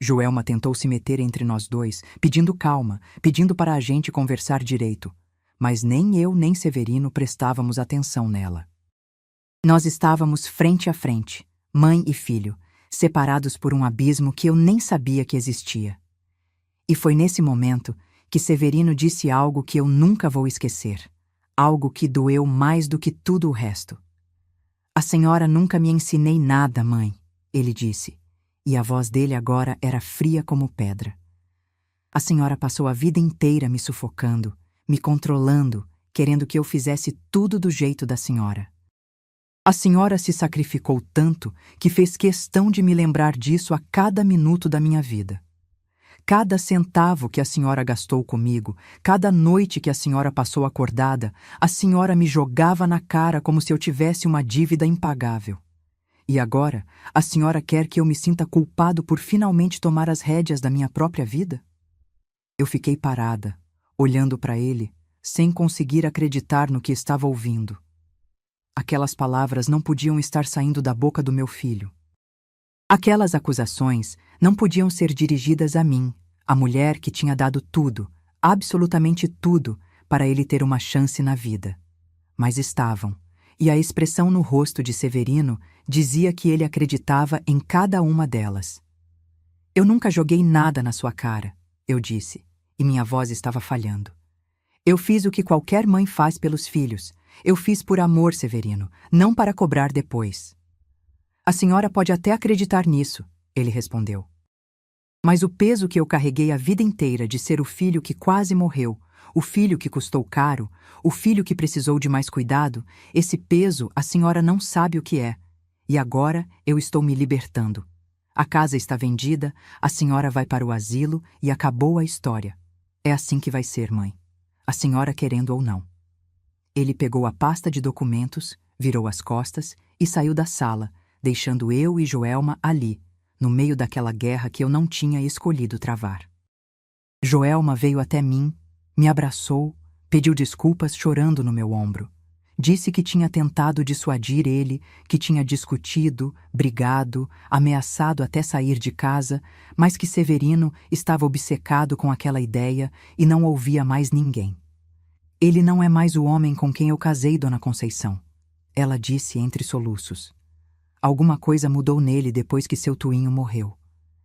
Joelma tentou se meter entre nós dois, pedindo calma, pedindo para a gente conversar direito. Mas nem eu nem Severino prestávamos atenção nela. Nós estávamos frente a frente, mãe e filho, separados por um abismo que eu nem sabia que existia. E foi nesse momento que Severino disse algo que eu nunca vou esquecer, algo que doeu mais do que tudo o resto. A senhora nunca me ensinei nada, mãe, ele disse, e a voz dele agora era fria como pedra. A senhora passou a vida inteira me sufocando, me controlando, querendo que eu fizesse tudo do jeito da senhora. A senhora se sacrificou tanto que fez questão de me lembrar disso a cada minuto da minha vida. Cada centavo que a senhora gastou comigo, cada noite que a senhora passou acordada, a senhora me jogava na cara como se eu tivesse uma dívida impagável. E agora, a senhora quer que eu me sinta culpado por finalmente tomar as rédeas da minha própria vida? Eu fiquei parada, olhando para ele, sem conseguir acreditar no que estava ouvindo. Aquelas palavras não podiam estar saindo da boca do meu filho. Aquelas acusações não podiam ser dirigidas a mim, a mulher que tinha dado tudo, absolutamente tudo, para ele ter uma chance na vida. Mas estavam, e a expressão no rosto de Severino dizia que ele acreditava em cada uma delas. Eu nunca joguei nada na sua cara, eu disse, e minha voz estava falhando. Eu fiz o que qualquer mãe faz pelos filhos. Eu fiz por amor, Severino, não para cobrar depois. A senhora pode até acreditar nisso, ele respondeu. Mas o peso que eu carreguei a vida inteira de ser o filho que quase morreu, o filho que custou caro, o filho que precisou de mais cuidado, esse peso a senhora não sabe o que é. E agora eu estou me libertando. A casa está vendida, a senhora vai para o asilo e acabou a história. É assim que vai ser, mãe. A senhora querendo ou não. Ele pegou a pasta de documentos, virou as costas e saiu da sala, deixando eu e Joelma ali, no meio daquela guerra que eu não tinha escolhido travar. Joelma veio até mim, me abraçou, pediu desculpas chorando no meu ombro. Disse que tinha tentado dissuadir ele, que tinha discutido, brigado, ameaçado até sair de casa, mas que Severino estava obcecado com aquela ideia e não ouvia mais ninguém. Ele não é mais o homem com quem eu casei, Dona Conceição, ela disse entre soluços. Alguma coisa mudou nele depois que seu tuinho morreu.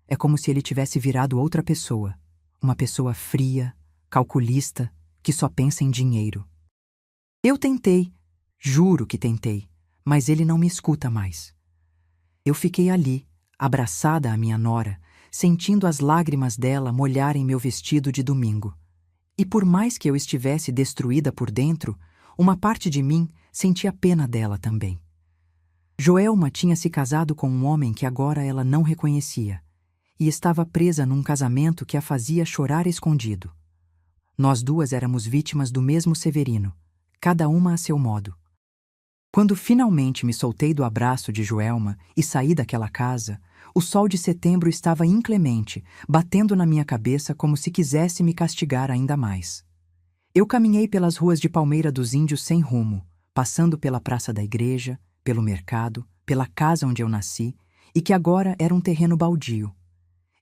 É como se ele tivesse virado outra pessoa. Uma pessoa fria, calculista, que só pensa em dinheiro. Eu tentei, juro que tentei, mas ele não me escuta mais. Eu fiquei ali, abraçada à minha nora, sentindo as lágrimas dela molharem meu vestido de domingo. E por mais que eu estivesse destruída por dentro, uma parte de mim sentia pena dela também. Joelma tinha se casado com um homem que agora ela não reconhecia, e estava presa num casamento que a fazia chorar escondido. Nós duas éramos vítimas do mesmo Severino, cada uma a seu modo. Quando finalmente me soltei do abraço de Joelma e saí daquela casa, o sol de setembro estava inclemente, batendo na minha cabeça como se quisesse me castigar ainda mais. Eu caminhei pelas ruas de Palmeira dos Índios sem rumo, passando pela praça da igreja, pelo mercado, pela casa onde eu nasci, e que agora era um terreno baldio.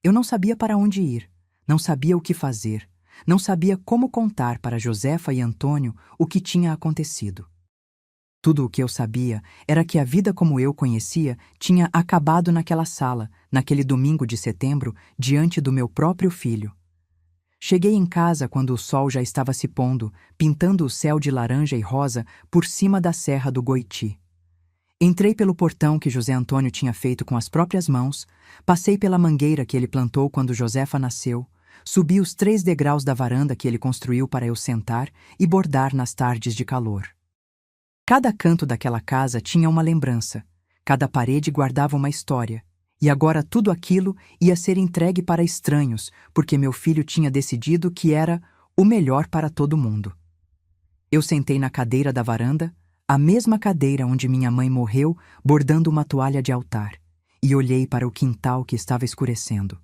Eu não sabia para onde ir, não sabia o que fazer, não sabia como contar para Josefa e Antônio o que tinha acontecido. Tudo o que eu sabia era que a vida como eu conhecia tinha acabado naquela sala, naquele domingo de setembro, diante do meu próprio filho. Cheguei em casa quando o sol já estava se pondo, pintando o céu de laranja e rosa por cima da serra do Goiti. Entrei pelo portão que José Antônio tinha feito com as próprias mãos, passei pela mangueira que ele plantou quando Josefa nasceu, subi os 3 degraus da varanda que ele construiu para eu sentar e bordar nas tardes de calor. Cada canto daquela casa tinha uma lembrança, cada parede guardava uma história, e agora tudo aquilo ia ser entregue para estranhos, porque meu filho tinha decidido que era o melhor para todo mundo. Eu sentei na cadeira da varanda, a mesma cadeira onde minha mãe morreu, bordando uma toalha de altar, e olhei para o quintal que estava escurecendo.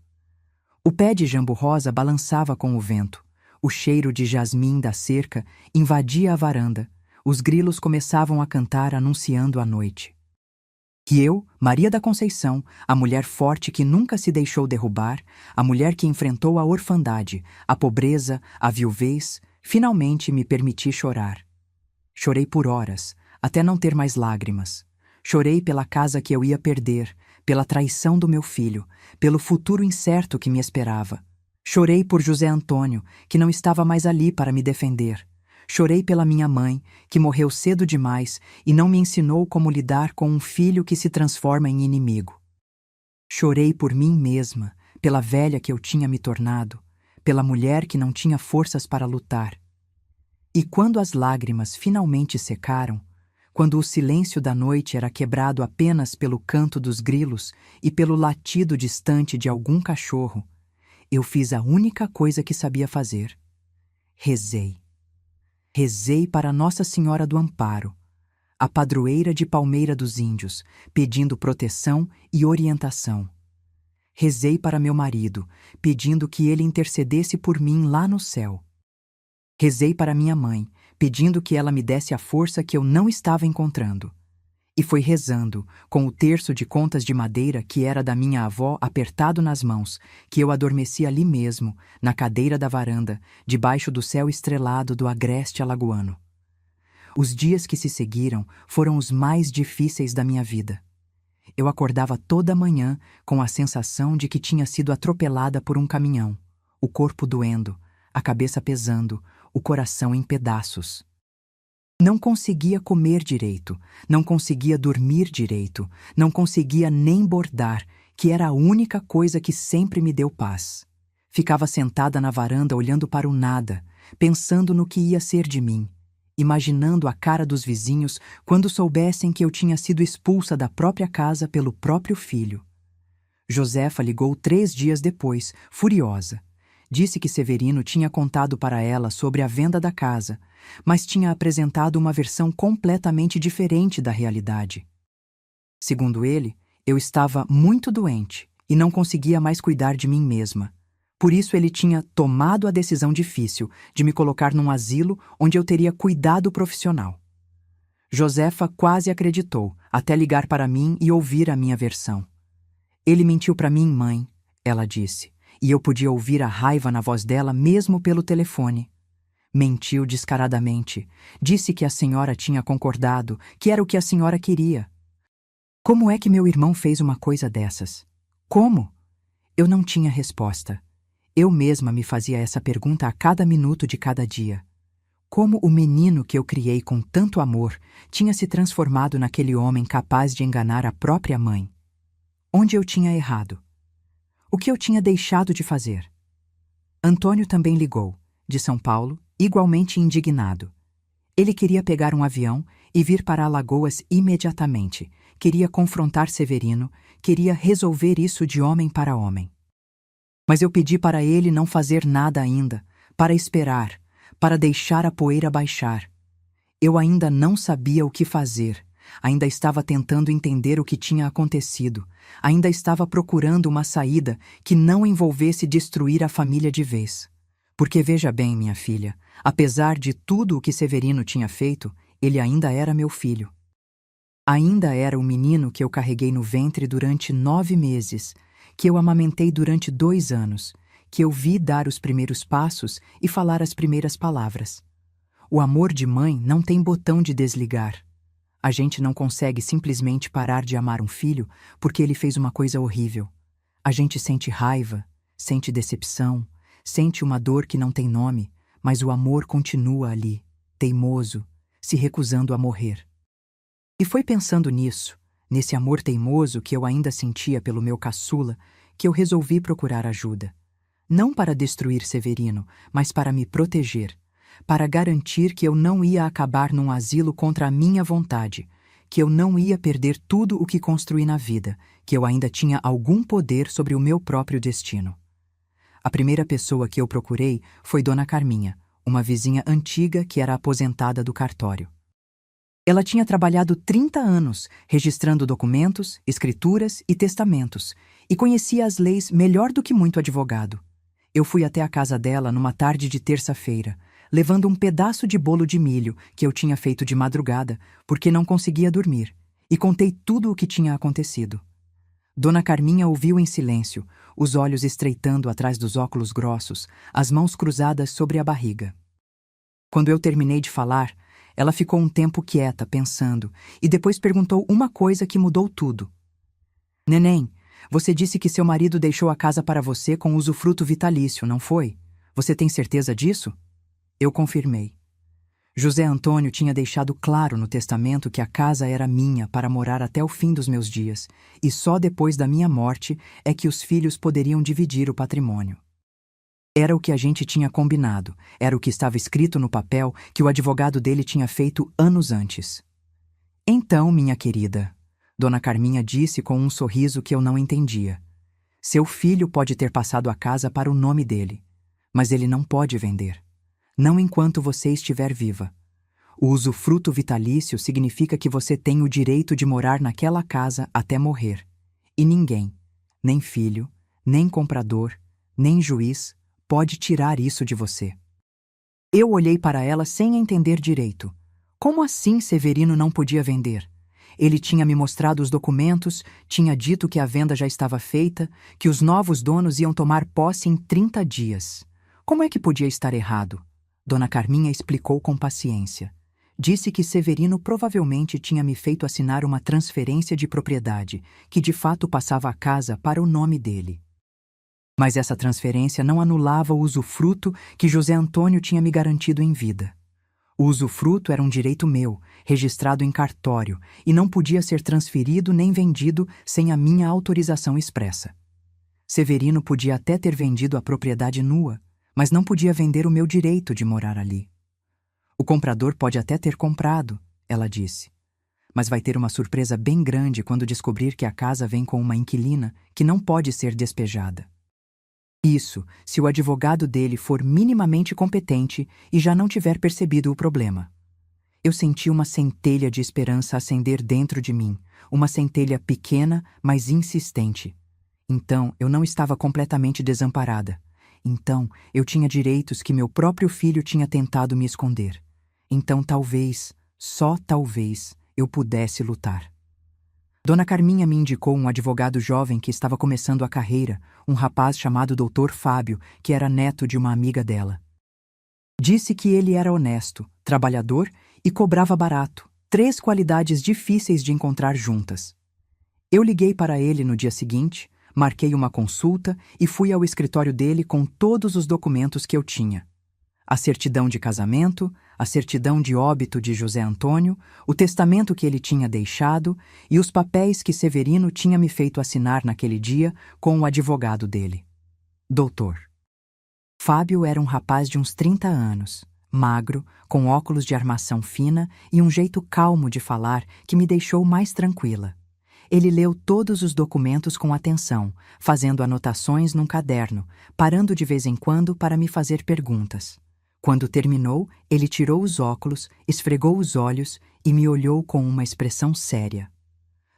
O pé de jambo rosa balançava com o vento, o cheiro de jasmim da cerca invadia a varanda, os grilos começavam a cantar anunciando a noite. E eu, Maria da Conceição, a mulher forte que nunca se deixou derrubar, a mulher que enfrentou a orfandade, a pobreza, a viuvez, finalmente me permiti chorar. Chorei por horas, até não ter mais lágrimas. Chorei pela casa que eu ia perder, pela traição do meu filho, pelo futuro incerto que me esperava. Chorei por José Antônio, que não estava mais ali para me defender. Chorei pela minha mãe, que morreu cedo demais e não me ensinou como lidar com um filho que se transforma em inimigo. Chorei por mim mesma, pela velha que eu tinha me tornado, pela mulher que não tinha forças para lutar. E quando as lágrimas finalmente secaram, quando o silêncio da noite era quebrado apenas pelo canto dos grilos e pelo latido distante de algum cachorro, eu fiz a única coisa que sabia fazer. Rezei. Rezei para Nossa Senhora do Amparo, a padroeira de Palmeira dos Índios, pedindo proteção e orientação. Rezei para meu marido, pedindo que ele intercedesse por mim lá no céu. Rezei para minha mãe, pedindo que ela me desse a força que eu não estava encontrando. E foi rezando, com o terço de contas de madeira que era da minha avó apertado nas mãos, que eu adormeci ali mesmo, na cadeira da varanda, debaixo do céu estrelado do agreste alagoano. Os dias que se seguiram foram os mais difíceis da minha vida. Eu acordava toda manhã com a sensação de que tinha sido atropelada por um caminhão, o corpo doendo, a cabeça pesando, o coração em pedaços. Não conseguia comer direito, não conseguia dormir direito, não conseguia nem bordar, que era a única coisa que sempre me deu paz. Ficava sentada na varanda olhando para o nada, pensando no que ia ser de mim, imaginando a cara dos vizinhos quando soubessem que eu tinha sido expulsa da própria casa pelo próprio filho. Josefa ligou 3 dias depois, furiosa. Disse que Severino tinha contado para ela sobre a venda da casa, mas tinha apresentado uma versão completamente diferente da realidade. Segundo ele, eu estava muito doente e não conseguia mais cuidar de mim mesma. Por isso ele tinha tomado a decisão difícil de me colocar num asilo onde eu teria cuidado profissional. Josefa quase acreditou, até ligar para mim e ouvir a minha versão. Ele mentiu para mim, mãe, ela disse. E eu podia ouvir a raiva na voz dela mesmo pelo telefone. Mentiu descaradamente. Disse que a senhora tinha concordado, que era o que a senhora queria. Como é que meu irmão fez uma coisa dessas? Como? Eu não tinha resposta. Eu mesma me fazia essa pergunta a cada minuto de cada dia. Como o menino que eu criei com tanto amor tinha se transformado naquele homem capaz de enganar a própria mãe? Onde eu tinha errado? O que eu tinha deixado de fazer? Antônio também ligou, de São Paulo, igualmente indignado. Ele queria pegar um avião e vir para Alagoas imediatamente. Queria confrontar Severino, queria resolver isso de homem para homem. Mas eu pedi para ele não fazer nada ainda, para esperar, para deixar a poeira baixar. Eu ainda não sabia o que fazer, ainda estava tentando entender o que tinha acontecido, ainda estava procurando uma saída que não envolvesse destruir a família de vez. Porque veja bem, minha filha, apesar de tudo o que Severino tinha feito, ele ainda era meu filho. Ainda era o menino que eu carreguei no ventre durante 9 meses, que eu amamentei durante 2 anos, que eu vi dar os primeiros passos e falar as primeiras palavras. O amor de mãe não tem botão de desligar. A gente não consegue simplesmente parar de amar um filho porque ele fez uma coisa horrível. A gente sente raiva, sente decepção, sente uma dor que não tem nome, mas o amor continua ali, teimoso, se recusando a morrer. E foi pensando nisso, nesse amor teimoso que eu ainda sentia pelo meu caçula, que eu resolvi procurar ajuda. Não para destruir Severino, mas para me proteger, para garantir que eu não ia acabar num asilo contra a minha vontade, que eu não ia perder tudo o que construí na vida, que eu ainda tinha algum poder sobre o meu próprio destino. A primeira pessoa que eu procurei foi Dona Carminha, uma vizinha antiga que era aposentada do cartório. Ela tinha trabalhado 30 anos, registrando documentos, escrituras e testamentos, e conhecia as leis melhor do que muito advogado. Eu fui até a casa dela numa tarde de terça-feira, levando um pedaço de bolo de milho que eu tinha feito de madrugada, porque não conseguia dormir, e contei tudo o que tinha acontecido. Dona Carminha ouviu em silêncio, os olhos estreitando atrás dos óculos grossos, as mãos cruzadas sobre a barriga. Quando eu terminei de falar, ela ficou um tempo quieta, pensando, e depois perguntou uma coisa que mudou tudo. Neném, você disse que seu marido deixou a casa para você com usufruto vitalício, não foi? Você tem certeza disso? Eu confirmei. José Antônio tinha deixado claro no testamento que a casa era minha para morar até o fim dos meus dias, e só depois da minha morte é que os filhos poderiam dividir o patrimônio. Era o que a gente tinha combinado, era o que estava escrito no papel que o advogado dele tinha feito anos antes. Então, minha querida, Dona Carminha disse com um sorriso que eu não entendia. Seu filho pode ter passado a casa para o nome dele, mas ele não pode vender. Não enquanto você estiver viva. O usufruto vitalício significa que você tem o direito de morar naquela casa até morrer. E ninguém, nem filho, nem comprador, nem juiz, pode tirar isso de você. Eu olhei para ela sem entender direito. Como assim Severino não podia vender? Ele tinha me mostrado os documentos, tinha dito que a venda já estava feita, que os novos donos iam tomar posse em 30 dias. Como é que podia estar errado? Dona Carminha explicou com paciência. Disse que Severino provavelmente tinha me feito assinar uma transferência de propriedade, que de fato passava a casa para o nome dele. Mas essa transferência não anulava o usufruto que José Antônio tinha me garantido em vida. O usufruto era um direito meu, registrado em cartório, e não podia ser transferido nem vendido sem a minha autorização expressa. Severino podia até ter vendido a propriedade nua, mas não podia vender o meu direito de morar ali. O comprador pode até ter comprado, ela disse, mas vai ter uma surpresa bem grande quando descobrir que a casa vem com uma inquilina que não pode ser despejada. Isso, se o advogado dele for minimamente competente e já não tiver percebido o problema. Eu senti uma centelha de esperança acender dentro de mim, uma centelha pequena, mas insistente. Então, eu não estava completamente desamparada. Então, eu tinha direitos que meu próprio filho tinha tentado me esconder. Então, talvez, só talvez, eu pudesse lutar. Dona Carminha me indicou um advogado jovem que estava começando a carreira, um rapaz chamado Dr. Fábio, que era neto de uma amiga dela. Disse que ele era honesto, trabalhador e cobrava barato, 3 qualidades difíceis de encontrar juntas. Eu liguei para ele no dia seguinte, marquei uma consulta e fui ao escritório dele com todos os documentos que eu tinha. A certidão de casamento, a certidão de óbito de José Antônio, o testamento que ele tinha deixado e os papéis que Severino tinha me feito assinar naquele dia com o advogado dele. Doutor. Fábio era um rapaz de uns 30 anos, magro, com óculos de armação fina e um jeito calmo de falar que me deixou mais tranquila. Ele leu todos os documentos com atenção, fazendo anotações num caderno, parando de vez em quando para me fazer perguntas. Quando terminou, ele tirou os óculos, esfregou os olhos e me olhou com uma expressão séria.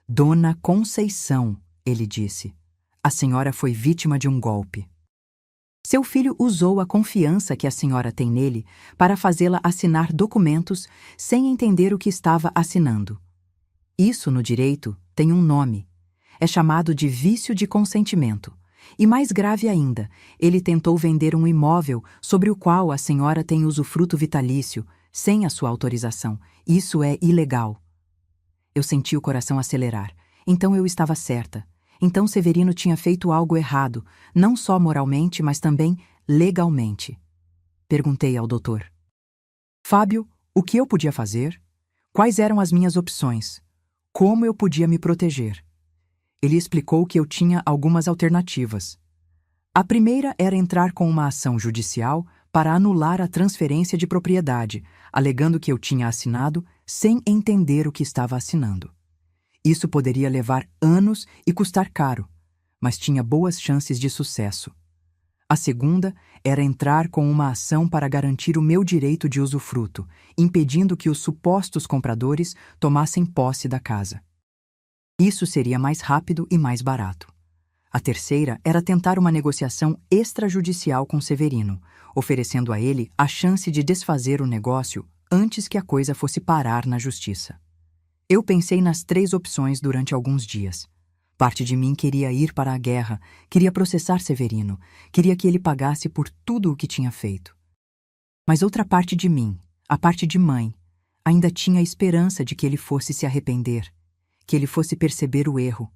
Dona Conceição, ele disse, a senhora foi vítima de um golpe. Seu filho usou a confiança que a senhora tem nele para fazê-la assinar documentos sem entender o que estava assinando. Isso, no direito, tem um nome. É chamado de vício de consentimento. E mais grave ainda, ele tentou vender um imóvel sobre o qual a senhora tem usufruto vitalício, sem a sua autorização. Isso é ilegal. Eu senti o coração acelerar. Então eu estava certa. Então Severino tinha feito algo errado, não só moralmente, mas também legalmente. Perguntei ao doutor. Fábio, o que eu podia fazer? Quais eram as minhas opções? Como eu podia me proteger? Ele explicou que eu tinha algumas alternativas. A primeira era entrar com uma ação judicial para anular a transferência de propriedade, alegando que eu tinha assinado sem entender o que estava assinando. Isso poderia levar anos e custar caro, mas tinha boas chances de sucesso. A segunda era entrar com uma ação para garantir o meu direito de usufruto, impedindo que os supostos compradores tomassem posse da casa. Isso seria mais rápido e mais barato. A terceira era tentar uma negociação extrajudicial com Severino, oferecendo a ele a chance de desfazer o negócio antes que a coisa fosse parar na justiça. Eu pensei nas 3 opções durante alguns dias. Parte de mim queria ir para a guerra, queria processar Severino, queria que ele pagasse por tudo o que tinha feito. Mas outra parte de mim, a parte de mãe, ainda tinha a esperança de que ele fosse se arrepender, que ele fosse perceber o erro,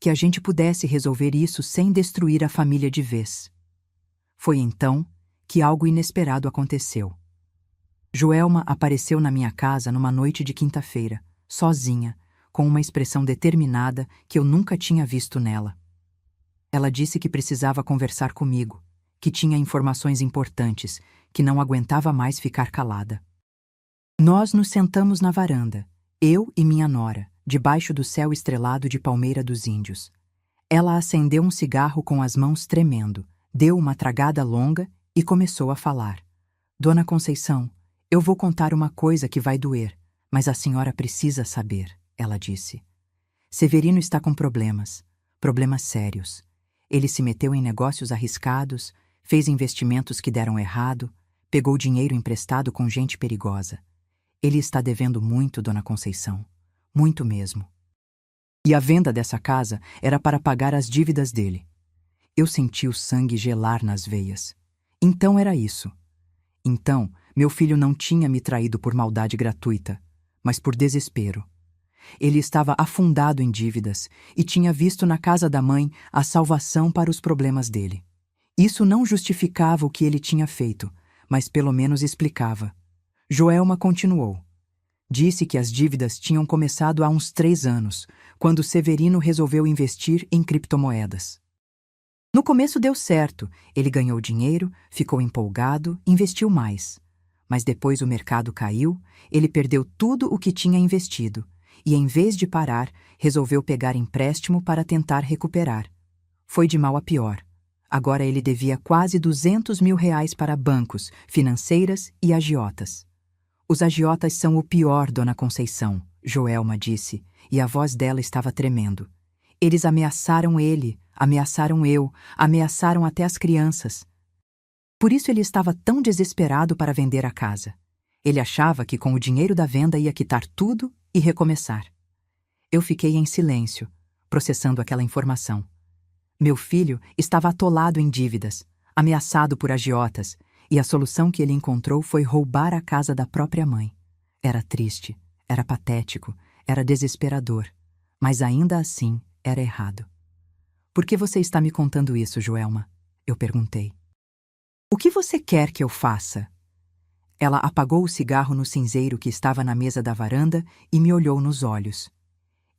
que a gente pudesse resolver isso sem destruir a família de vez. Foi então que algo inesperado aconteceu. Joelma apareceu na minha casa numa noite de quinta-feira, sozinha, com uma expressão determinada que eu nunca tinha visto nela. Ela disse que precisava conversar comigo, que tinha informações importantes, que não aguentava mais ficar calada. Nós nos sentamos na varanda, eu e minha nora, debaixo do céu estrelado de Palmeira dos Índios. Ela acendeu um cigarro com as mãos tremendo, deu uma tragada longa e começou a falar. Dona Conceição, eu vou contar uma coisa que vai doer, mas a senhora precisa saber, ela disse. Severino está com problemas sérios. Ele se meteu em negócios arriscados, fez investimentos que deram errado, pegou dinheiro emprestado com gente perigosa. Ele está devendo muito, Dona Conceição. Muito mesmo. E a venda dessa casa era para pagar as dívidas dele. Eu senti o sangue gelar nas veias. Então era isso. Então, meu filho não tinha me traído por maldade gratuita, mas por desespero. Ele estava afundado em dívidas e tinha visto na casa da mãe a salvação para os problemas dele. Isso não justificava o que ele tinha feito, mas pelo menos explicava. Joelma continuou. Disse que as dívidas tinham começado há uns 3 anos, quando Severino resolveu investir em criptomoedas. No começo deu certo, ele ganhou dinheiro, ficou empolgado, investiu mais. Mas depois o mercado caiu, ele perdeu tudo o que tinha investido e, em vez de parar, resolveu pegar empréstimo para tentar recuperar. Foi de mal a pior. Agora ele devia quase R$200 mil para bancos, financeiras e agiotas. Os agiotas são o pior, Dona Conceição, Joelma disse, e a voz dela estava tremendo. Eles ameaçaram ele, ameaçaram eu, ameaçaram até as crianças. Por isso ele estava tão desesperado para vender a casa. Ele achava que com o dinheiro da venda ia quitar tudo e recomeçar. Eu fiquei em silêncio, processando aquela informação. Meu filho estava atolado em dívidas, ameaçado por agiotas, E a solução que ele encontrou foi roubar a casa da própria mãe. Era triste, era patético, era desesperador, mas ainda assim era errado. Por que você está me contando isso, Joelma? Eu perguntei. O que você quer que eu faça? Ela apagou o cigarro no cinzeiro que estava na mesa da varanda e me olhou nos olhos.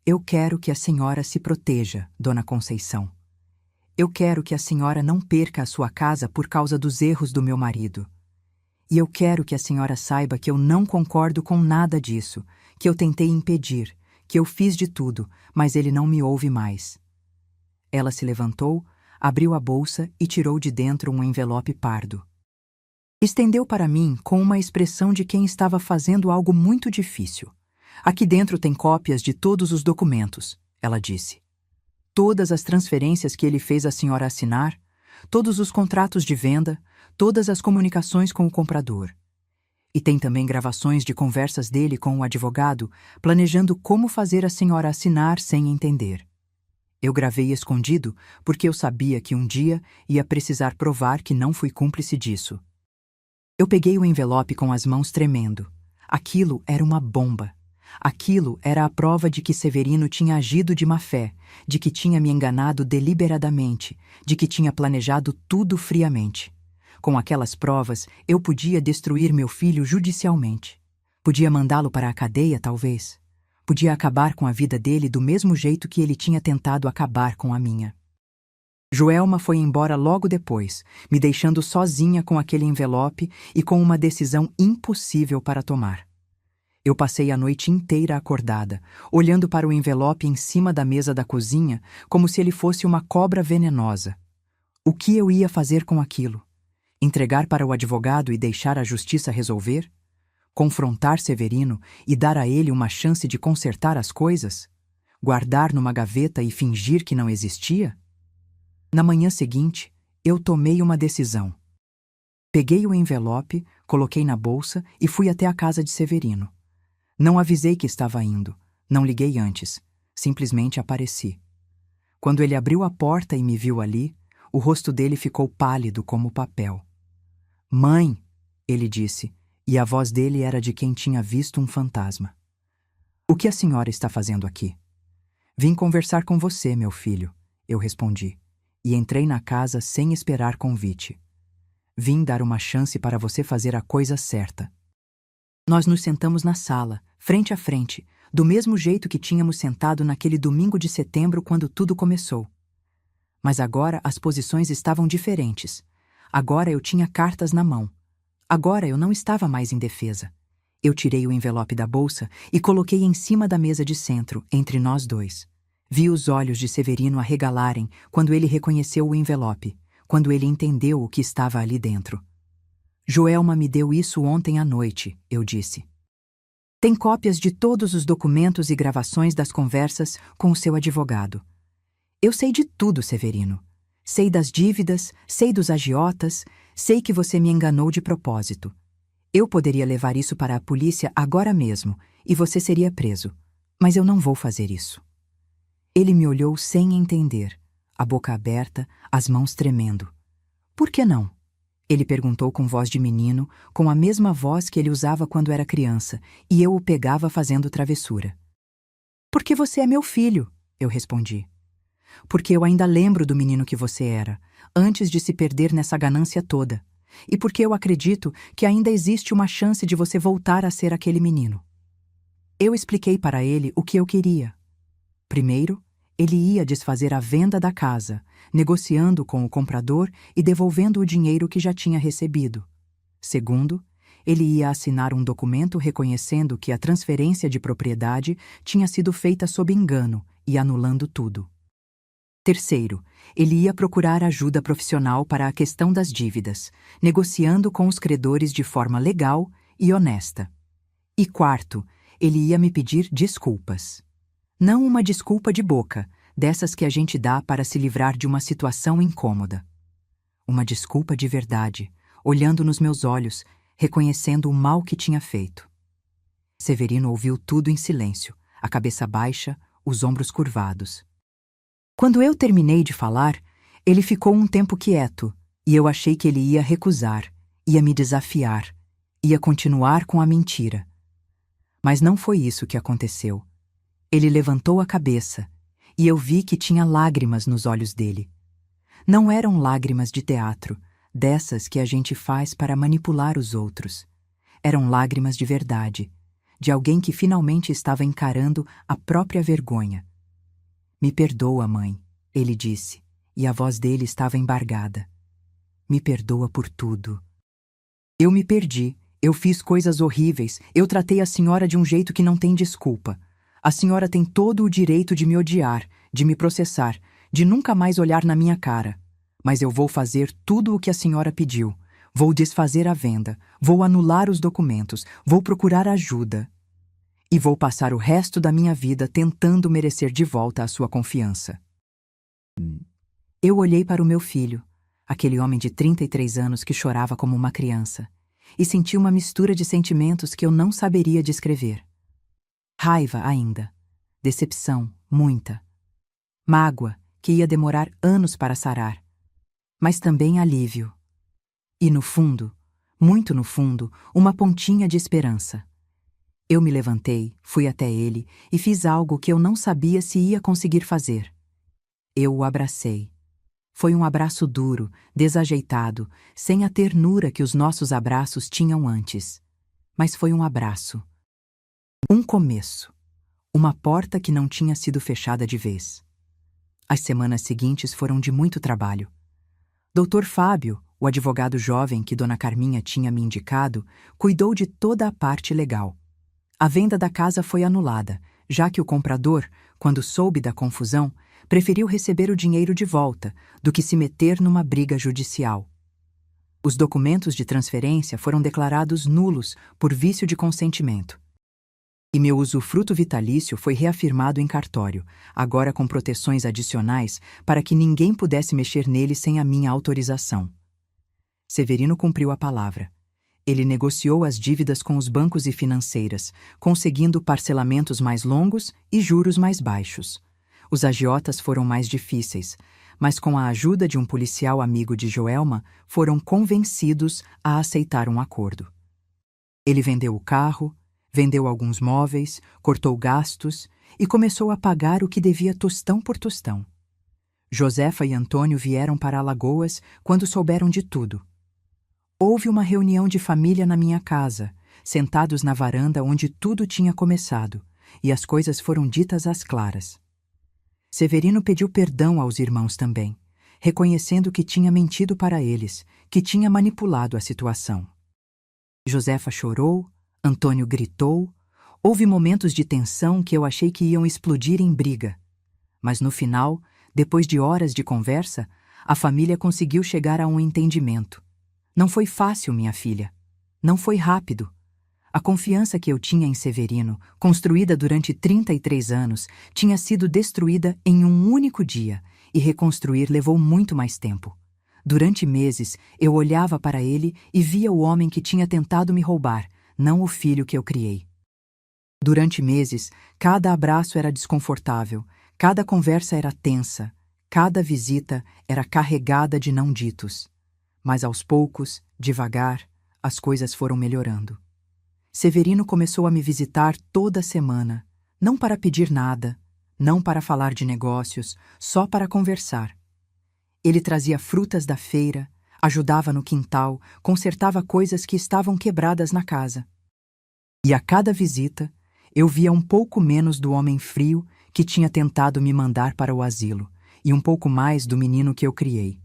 Eu quero que a senhora se proteja, Dona Conceição. Eu quero que a senhora não perca a sua casa por causa dos erros do meu marido. E eu quero que a senhora saiba que eu não concordo com nada disso, que eu tentei impedir, que eu fiz de tudo, mas ele não me ouve mais. Ela se levantou, abriu a bolsa e tirou de dentro um envelope pardo. Estendeu para mim com uma expressão de quem estava fazendo algo muito difícil. Aqui dentro tem cópias de todos os documentos, ela disse. Todas as transferências que ele fez a senhora assinar, todos os contratos de venda, todas as comunicações com o comprador. E tem também gravações de conversas dele com o advogado, planejando como fazer a senhora assinar sem entender. Eu gravei escondido porque eu sabia que um dia ia precisar provar que não fui cúmplice disso. Eu peguei o envelope com as mãos tremendo. Aquilo era uma bomba. Aquilo era a prova de que Severino tinha agido de má fé, de que tinha me enganado deliberadamente, de que tinha planejado tudo friamente. Com aquelas provas, eu podia destruir meu filho judicialmente. Podia mandá-lo para a cadeia, talvez. Podia acabar com a vida dele do mesmo jeito que ele tinha tentado acabar com a minha. Joelma foi embora logo depois, me deixando sozinha com aquele envelope e com uma decisão impossível para tomar. Eu passei a noite inteira acordada, olhando para o envelope em cima da mesa da cozinha, como se ele fosse uma cobra venenosa. O que eu ia fazer com aquilo? Entregar para o advogado e deixar a justiça resolver? Confrontar Severino e dar a ele uma chance de consertar as coisas? Guardar numa gaveta e fingir que não existia? Na manhã seguinte, eu tomei uma decisão. Peguei o envelope, coloquei na bolsa e fui até a casa de Severino. Não avisei que estava indo, não liguei antes, simplesmente apareci. Quando ele abriu a porta e me viu ali, o rosto dele ficou pálido como papel. "Mãe", ele disse, e a voz dele era de quem tinha visto um fantasma. "O que a senhora está fazendo aqui?" "Vim conversar com você, meu filho", eu respondi, e entrei na casa sem esperar convite. "Vim dar uma chance para você fazer a coisa certa." Nós nos sentamos na sala, frente a frente, do mesmo jeito que tínhamos sentado naquele domingo de setembro quando tudo começou. Mas agora as posições estavam diferentes. Agora eu tinha cartas na mão. Agora eu não estava mais indefesa. Eu tirei o envelope da bolsa e coloquei em cima da mesa de centro, entre nós dois. Vi os olhos de Severino arregalarem quando ele reconheceu o envelope, quando ele entendeu o que estava ali dentro. "Joelma me deu isso ontem à noite", eu disse. "Tem cópias de todos os documentos e gravações das conversas com o seu advogado. Eu sei de tudo, Severino. Sei das dívidas, sei dos agiotas, sei que você me enganou de propósito. Eu poderia levar isso para a polícia agora mesmo e você seria preso, mas eu não vou fazer isso." Ele me olhou sem entender, a boca aberta, as mãos tremendo. "Por que não?" Ele perguntou com voz de menino, com a mesma voz que ele usava quando era criança, e eu o pegava fazendo travessura. "Porque você é meu filho", eu respondi. "Porque eu ainda lembro do menino que você era, antes de se perder nessa ganância toda. E porque eu acredito que ainda existe uma chance de você voltar a ser aquele menino." Eu expliquei para ele o que eu queria. Primeiro, ele ia desfazer a venda da casa, negociando com o comprador e devolvendo o dinheiro que já tinha recebido. Segundo, ele ia assinar um documento reconhecendo que a transferência de propriedade tinha sido feita sob engano e anulando tudo. Terceiro, ele ia procurar ajuda profissional para a questão das dívidas, negociando com os credores de forma legal e honesta. E quarto, ele ia me pedir desculpas. Não uma desculpa de boca, dessas que a gente dá para se livrar de uma situação incômoda. Uma desculpa de verdade, olhando nos meus olhos, reconhecendo o mal que tinha feito. Severino ouviu tudo em silêncio, a cabeça baixa, os ombros curvados. Quando eu terminei de falar, ele ficou um tempo quieto, e eu achei que ele ia recusar, ia me desafiar, ia continuar com a mentira. Mas não foi isso que aconteceu. Ele levantou a cabeça e eu vi que tinha lágrimas nos olhos dele. Não eram lágrimas de teatro, dessas que a gente faz para manipular os outros. Eram lágrimas de verdade, de alguém que finalmente estava encarando a própria vergonha. Me perdoa, mãe, ele disse, e a voz dele estava embargada. Me perdoa por tudo. Eu me perdi, eu fiz coisas horríveis, eu tratei a senhora de um jeito que não tem desculpa. A senhora tem todo o direito de me odiar, de me processar, de nunca mais olhar na minha cara. Mas eu vou fazer tudo o que a senhora pediu. Vou desfazer a venda, vou anular os documentos, vou procurar ajuda. E vou passar o resto da minha vida tentando merecer de volta a sua confiança. Eu olhei para o meu filho, aquele homem de 33 anos que chorava como uma criança, e senti uma mistura de sentimentos que eu não saberia descrever. Raiva ainda, decepção, muita. Mágoa, que ia demorar anos para sarar. Mas também alívio. E no fundo, muito no fundo, uma pontinha de esperança. Eu me levantei, fui até ele e fiz algo que eu não sabia se ia conseguir fazer. Eu o abracei. Foi um abraço duro, desajeitado, sem a ternura que os nossos abraços tinham antes. Mas foi um abraço. Um começo. Uma porta que não tinha sido fechada de vez. As semanas seguintes foram de muito trabalho. Dr. Fábio, o advogado jovem que Dona Carminha tinha me indicado, cuidou de toda a parte legal. A venda da casa foi anulada, já que o comprador, quando soube da confusão, preferiu receber o dinheiro de volta do que se meter numa briga judicial. Os documentos de transferência foram declarados nulos por vício de consentimento. E meu usufruto vitalício foi reafirmado em cartório, agora com proteções adicionais para que ninguém pudesse mexer nele sem a minha autorização. Severino cumpriu a palavra. Ele negociou as dívidas com os bancos e financeiras, conseguindo parcelamentos mais longos e juros mais baixos. Os agiotas foram mais difíceis, mas com a ajuda de um policial amigo de Joelma, foram convencidos a aceitar um acordo. Ele vendeu o carro, vendeu alguns móveis, cortou gastos e começou a pagar o que devia tostão por tostão. Josefa e Antônio vieram para Alagoas quando souberam de tudo. Houve uma reunião de família na minha casa, sentados na varanda onde tudo tinha começado, e as coisas foram ditas às claras. Severino pediu perdão aos irmãos também, reconhecendo que tinha mentido para eles, que tinha manipulado a situação. Josefa chorou, Antônio gritou, houve momentos de tensão que eu achei que iam explodir em briga. Mas no final, depois de horas de conversa, a família conseguiu chegar a um entendimento. Não foi fácil, minha filha. Não foi rápido. A confiança que eu tinha em Severino, construída durante 33 anos, tinha sido destruída em um único dia, e reconstruir levou muito mais tempo. Durante meses, eu olhava para ele e via o homem que tinha tentado me roubar, não o filho que eu criei. Durante meses, cada abraço era desconfortável, cada conversa era tensa, cada visita era carregada de não ditos. Mas aos poucos, devagar, as coisas foram melhorando. Severino começou a me visitar toda semana, não para pedir nada, não para falar de negócios, só para conversar. Ele trazia frutas da feira, ajudava no quintal, consertava coisas que estavam quebradas na casa. E a cada visita, eu via um pouco menos do homem frio que tinha tentado me mandar para o asilo, e um pouco mais do menino que eu criei.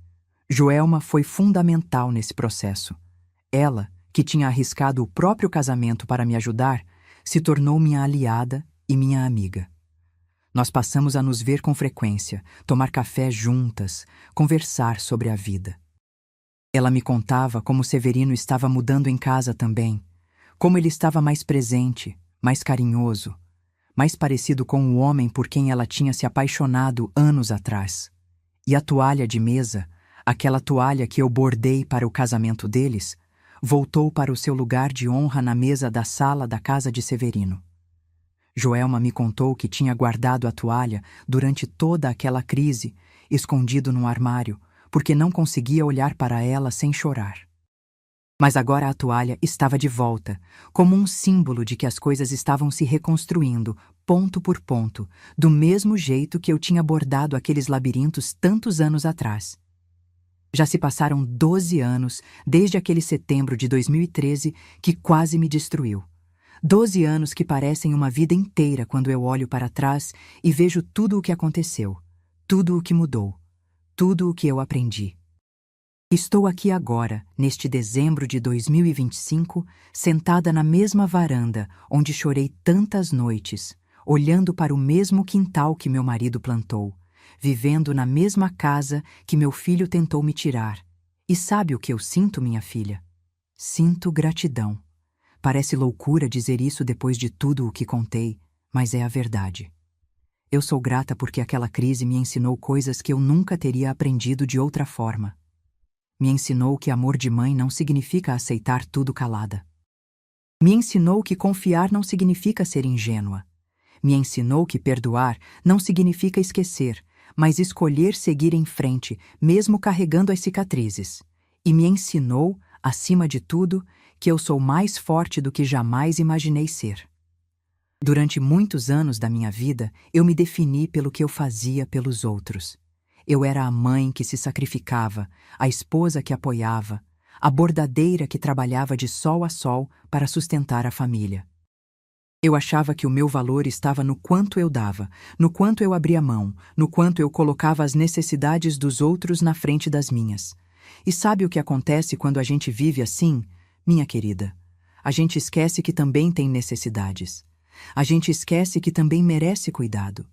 Joelma foi fundamental nesse processo. Ela, que tinha arriscado o próprio casamento para me ajudar, se tornou minha aliada e minha amiga. Nós passamos a nos ver com frequência, tomar café juntas, conversar sobre a vida. Ela me contava como Severino estava mudando em casa também, como ele estava mais presente, mais carinhoso, mais parecido com o homem por quem ela tinha se apaixonado anos atrás. E a toalha de mesa, aquela toalha que eu bordei para o casamento deles, voltou para o seu lugar de honra na mesa da sala da casa de Severino. Joelma me contou que tinha guardado a toalha durante toda aquela crise, escondido num armário, porque não conseguia olhar para ela sem chorar. Mas agora a toalha estava de volta, como um símbolo de que as coisas estavam se reconstruindo, ponto por ponto, do mesmo jeito que eu tinha bordado aqueles labirintos tantos anos atrás. Já se passaram 12 anos desde aquele setembro de 2013 que quase me destruiu. 12 anos que parecem uma vida inteira quando eu olho para trás e vejo tudo o que aconteceu, tudo o que mudou, tudo o que eu aprendi. Estou aqui agora, neste dezembro de 2025, sentada na mesma varanda onde chorei tantas noites, olhando para o mesmo quintal que meu marido plantou, vivendo na mesma casa que meu filho tentou me tirar. E sabe o que eu sinto, minha filha? Sinto gratidão. Parece loucura dizer isso depois de tudo o que contei, mas é a verdade. Eu sou grata porque aquela crise me ensinou coisas que eu nunca teria aprendido de outra forma. Me ensinou que amor de mãe não significa aceitar tudo calada. Me ensinou que confiar não significa ser ingênua. Me ensinou que perdoar não significa esquecer, mas escolher seguir em frente, mesmo carregando as cicatrizes. E me ensinou, acima de tudo, que eu sou mais forte do que jamais imaginei ser. Durante muitos anos da minha vida, eu me defini pelo que eu fazia pelos outros. Eu era a mãe que se sacrificava, a esposa que apoiava, a bordadeira que trabalhava de sol a sol para sustentar a família. Eu achava que o meu valor estava no quanto eu dava, no quanto eu abria mão, no quanto eu colocava as necessidades dos outros na frente das minhas. E sabe o que acontece quando a gente vive assim, minha querida? A gente esquece que também tem necessidades. A gente esquece que também merece cuidado.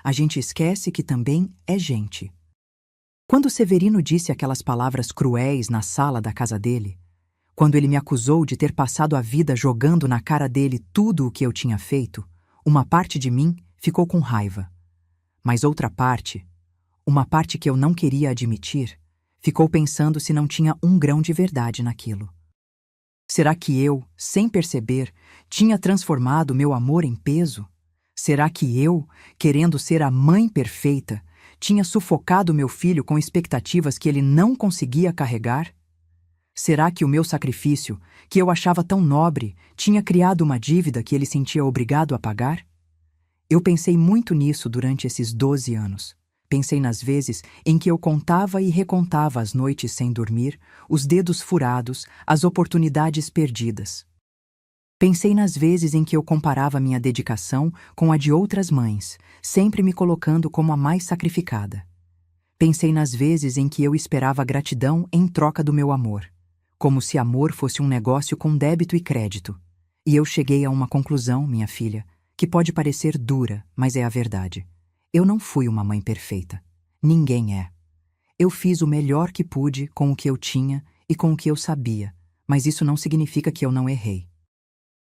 A gente esquece que também é gente. Quando Severino disse aquelas palavras cruéis na sala da casa dele, quando ele me acusou de ter passado a vida jogando na cara dele tudo o que eu tinha feito, uma parte de mim ficou com raiva. Mas outra parte, uma parte que eu não queria admitir, ficou pensando se não tinha um grão de verdade naquilo. Será que eu, sem perceber, tinha transformado meu amor em peso? Será que eu, querendo ser a mãe perfeita, tinha sufocado meu filho com expectativas que ele não conseguia carregar? Será que o meu sacrifício, que eu achava tão nobre, tinha criado uma dívida que ele sentia obrigado a pagar? Eu pensei muito nisso durante esses 12 anos. Pensei nas vezes em que eu contava e recontava as noites sem dormir, os dedos furados, as oportunidades perdidas. Pensei nas vezes em que eu comparava minha dedicação com a de outras mães, sempre me colocando como a mais sacrificada. Pensei nas vezes em que eu esperava gratidão em troca do meu amor, como se amor fosse um negócio com débito e crédito. E eu cheguei a uma conclusão, minha filha, que pode parecer dura, mas é a verdade. Eu não fui uma mãe perfeita. Ninguém é. Eu fiz o melhor que pude com o que eu tinha e com o que eu sabia, mas isso não significa que eu não errei.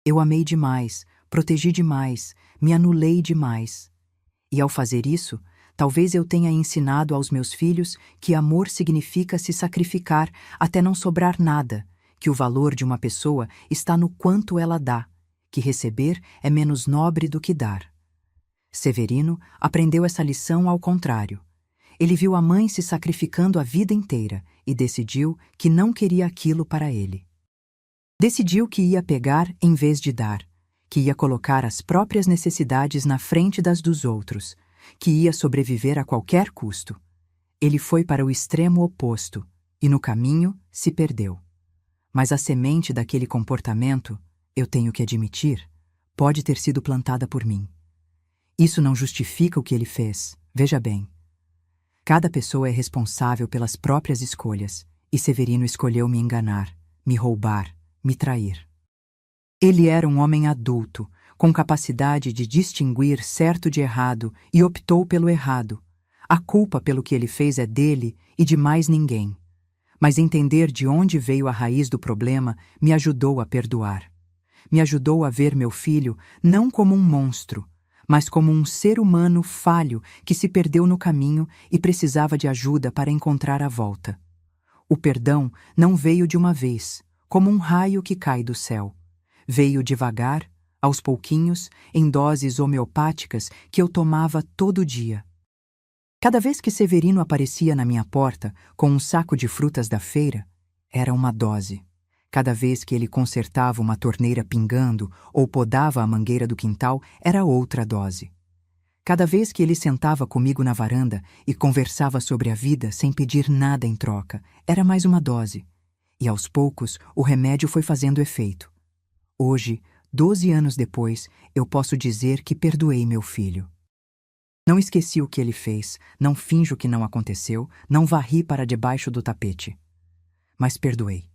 Eu amei demais, protegi demais, me anulei demais. E ao fazer isso, talvez eu tenha ensinado aos meus filhos que amor significa se sacrificar até não sobrar nada, que o valor de uma pessoa está no quanto ela dá, que receber é menos nobre do que dar. Severino aprendeu essa lição ao contrário. Ele viu a mãe se sacrificando a vida inteira e decidiu que não queria aquilo para ele. Decidiu que ia pegar em vez de dar, que ia colocar as próprias necessidades na frente das dos outros, que ia sobreviver a qualquer custo. Ele foi para o extremo oposto e, no caminho, se perdeu. Mas a semente daquele comportamento, eu tenho que admitir, pode ter sido plantada por mim. Isso não justifica o que ele fez, veja bem. Cada pessoa é responsável pelas próprias escolhas, e Severino escolheu me enganar, me roubar, me trair. Ele era um homem adulto, com capacidade de distinguir certo de errado e optou pelo errado. A culpa pelo que ele fez é dele e de mais ninguém. Mas entender de onde veio a raiz do problema me ajudou a perdoar. Me ajudou a ver meu filho não como um monstro, mas como um ser humano falho que se perdeu no caminho e precisava de ajuda para encontrar a volta. O perdão não veio de uma vez, como um raio que cai do céu. Veio devagar, aos pouquinhos, em doses homeopáticas que eu tomava todo dia. Cada vez que Severino aparecia na minha porta com um saco de frutas da feira, era uma dose. Cada vez que ele consertava uma torneira pingando ou podava a mangueira do quintal, era outra dose. Cada vez que ele sentava comigo na varanda e conversava sobre a vida sem pedir nada em troca, era mais uma dose. E aos poucos, o remédio foi fazendo efeito. Hoje, 12 anos depois, eu posso dizer que perdoei meu filho. Não esqueci o que ele fez, não finjo que não aconteceu, não varri para debaixo do tapete. Mas perdoei.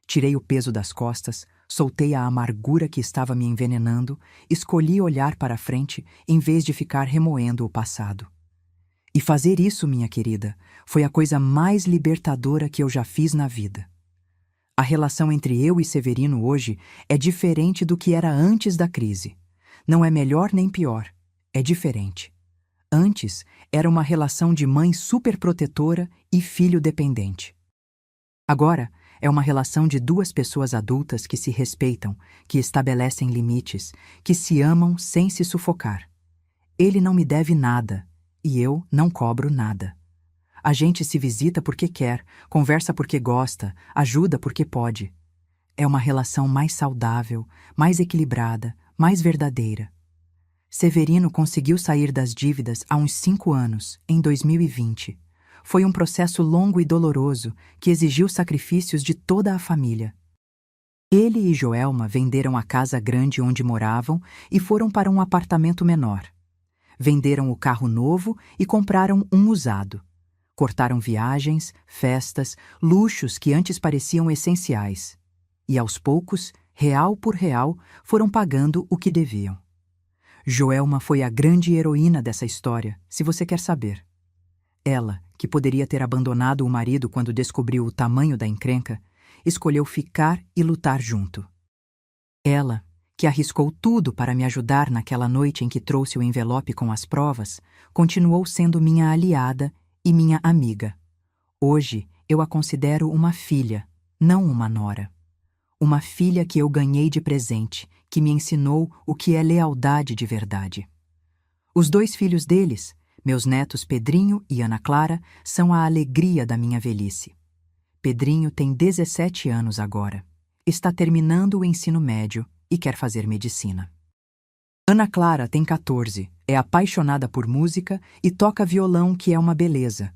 Tirei o peso das costas, soltei a amargura que estava me envenenando, escolhi olhar para a frente em vez de ficar remoendo o passado. E fazer isso, minha querida, foi a coisa mais libertadora que eu já fiz na vida. A relação entre eu e Severino hoje é diferente do que era antes da crise. Não é melhor nem pior, é diferente. Antes, era uma relação de mãe superprotetora e filho dependente. Agora, é uma relação de duas pessoas adultas que se respeitam, que estabelecem limites, que se amam sem se sufocar. Ele não me deve nada, e eu não cobro nada. A gente se visita porque quer, conversa porque gosta, ajuda porque pode. É uma relação mais saudável, mais equilibrada, mais verdadeira. Severino conseguiu sair das dívidas há uns 5 anos, em 2020. Foi um processo longo e doloroso que exigiu sacrifícios de toda a família. Ele e Joelma venderam a casa grande onde moravam e foram para um apartamento menor. Venderam o carro novo e compraram um usado. Cortaram viagens, festas, luxos que antes pareciam essenciais. E aos poucos, real por real, foram pagando o que deviam. Joelma foi a grande heroína dessa história, se você quer saber. Ela, que poderia ter abandonado o marido quando descobriu o tamanho da encrenca, escolheu ficar e lutar junto. Ela, que arriscou tudo para me ajudar naquela noite em que trouxe o envelope com as provas, continuou sendo minha aliada e minha amiga. Hoje, eu a considero uma filha, não uma nora. Uma filha que eu ganhei de presente, que me ensinou o que é lealdade de verdade. Os 2 filhos deles, meus netos Pedrinho e Ana Clara, são a alegria da minha velhice. Pedrinho tem 17 anos agora. Está terminando o ensino médio e quer fazer medicina. Ana Clara tem 14, é apaixonada por música e toca violão, que é uma beleza.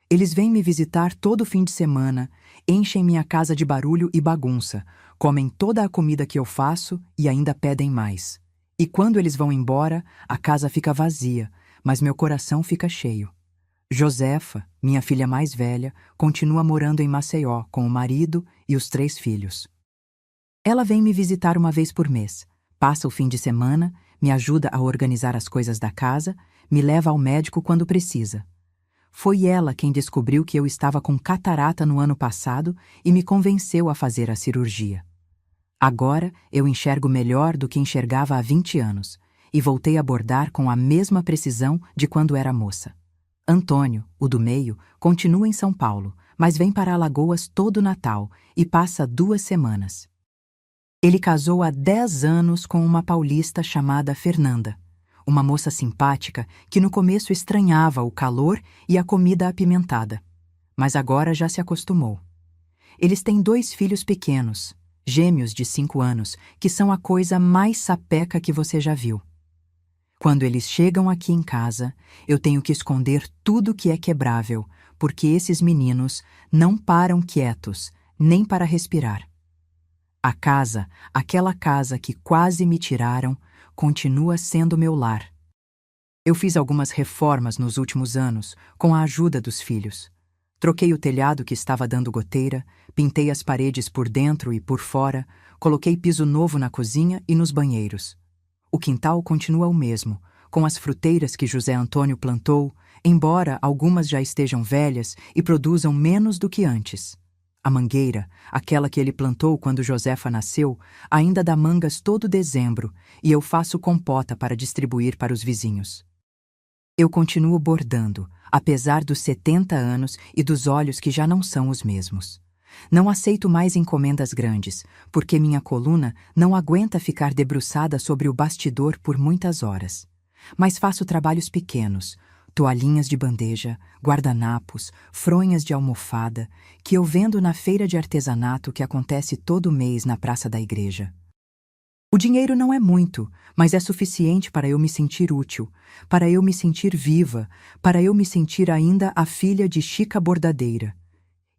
Eles vêm me visitar todo fim de semana, enchem minha casa de barulho e bagunça, comem toda a comida que eu faço e ainda pedem mais. E quando eles vão embora, a casa fica vazia, mas meu coração fica cheio. Josefa, minha filha mais velha, continua morando em Maceió com o marido e os 3 filhos. Ela vem me visitar uma vez por mês, passa o fim de semana, me ajuda a organizar as coisas da casa, me leva ao médico quando precisa. Foi ela quem descobriu que eu estava com catarata no ano passado e me convenceu a fazer a cirurgia. Agora eu enxergo melhor do que enxergava há 20 anos e voltei a bordar com a mesma precisão de quando era moça. Antônio, o do meio, continua em São Paulo, mas vem para Alagoas todo Natal e passa 2 semanas. Ele casou há 10 anos com uma paulista chamada Fernanda, uma moça simpática que no começo estranhava o calor e a comida apimentada, mas agora já se acostumou. Eles têm 2 filhos pequenos, gêmeos de 5 anos, que são a coisa mais sapeca que você já viu. Quando eles chegam aqui em casa, eu tenho que esconder tudo que é quebrável, porque esses meninos não param quietos, nem para respirar. A casa, aquela casa que quase me tiraram, continua sendo meu lar. Eu fiz algumas reformas nos últimos anos, com a ajuda dos filhos. Troquei o telhado que estava dando goteira, pintei as paredes por dentro e por fora, coloquei piso novo na cozinha e nos banheiros. O quintal continua o mesmo, com as fruteiras que José Antônio plantou, embora algumas já estejam velhas e produzam menos do que antes. A mangueira, aquela que ele plantou quando Josefa nasceu, ainda dá mangas todo dezembro e eu faço compota para distribuir para os vizinhos. Eu continuo bordando, apesar dos 70 anos e dos olhos que já não são os mesmos. Não aceito mais encomendas grandes, porque minha coluna não aguenta ficar debruçada sobre o bastidor por muitas horas. Mas faço trabalhos pequenos, toalhinhas de bandeja, guardanapos, fronhas de almofada, que eu vendo na feira de artesanato que acontece todo mês na praça da igreja. O dinheiro não é muito, mas é suficiente para eu me sentir útil, para eu me sentir viva, para eu me sentir ainda a filha de Chica Bordadeira.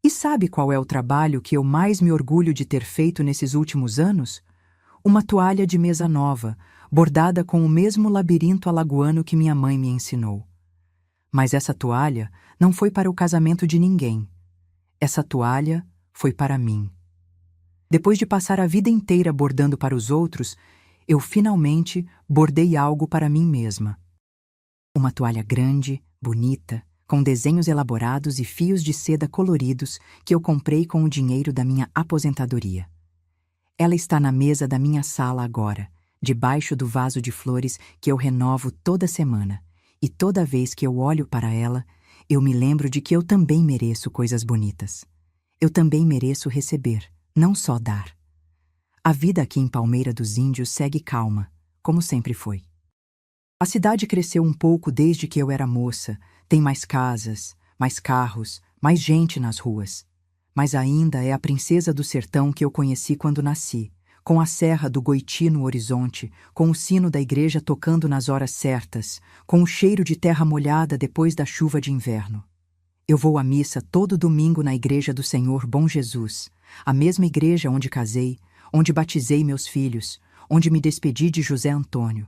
E sabe qual é o trabalho que eu mais me orgulho de ter feito nesses últimos anos? Uma toalha de mesa nova, bordada com o mesmo labirinto alagoano que minha mãe me ensinou. Mas essa toalha não foi para o casamento de ninguém. Essa toalha foi para mim. Depois de passar a vida inteira bordando para os outros, eu finalmente bordei algo para mim mesma. Uma toalha grande, bonita, com desenhos elaborados e fios de seda coloridos que eu comprei com o dinheiro da minha aposentadoria. Ela está na mesa da minha sala agora, debaixo do vaso de flores que eu renovo toda semana, e toda vez que eu olho para ela, eu me lembro de que eu também mereço coisas bonitas. Eu também mereço receber, não só dar. A vida aqui em Palmeira dos Índios segue calma, como sempre foi. A cidade cresceu um pouco desde que eu era moça, tem mais casas, mais carros, mais gente nas ruas. Mas ainda é a princesa do sertão que eu conheci quando nasci, com a serra do Goiti no horizonte, com o sino da igreja tocando nas horas certas, com o cheiro de terra molhada depois da chuva de inverno. Eu vou à missa todo domingo na igreja do Senhor Bom Jesus, a mesma igreja onde casei, onde batizei meus filhos, onde me despedi de José Antônio.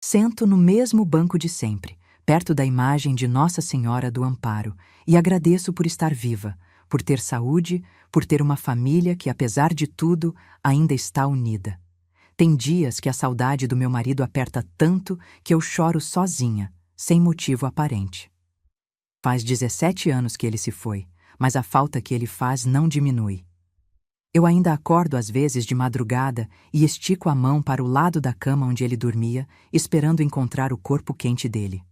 Sento no mesmo banco de sempre, perto da imagem de Nossa Senhora do Amparo, e agradeço por estar viva, por ter saúde, por ter uma família que, apesar de tudo, ainda está unida. Tem dias que a saudade do meu marido aperta tanto que eu choro sozinha, sem motivo aparente. Faz 17 anos que ele se foi, mas a falta que ele faz não diminui. Eu ainda acordo às vezes de madrugada e estico a mão para o lado da cama onde ele dormia, esperando encontrar o corpo quente dele.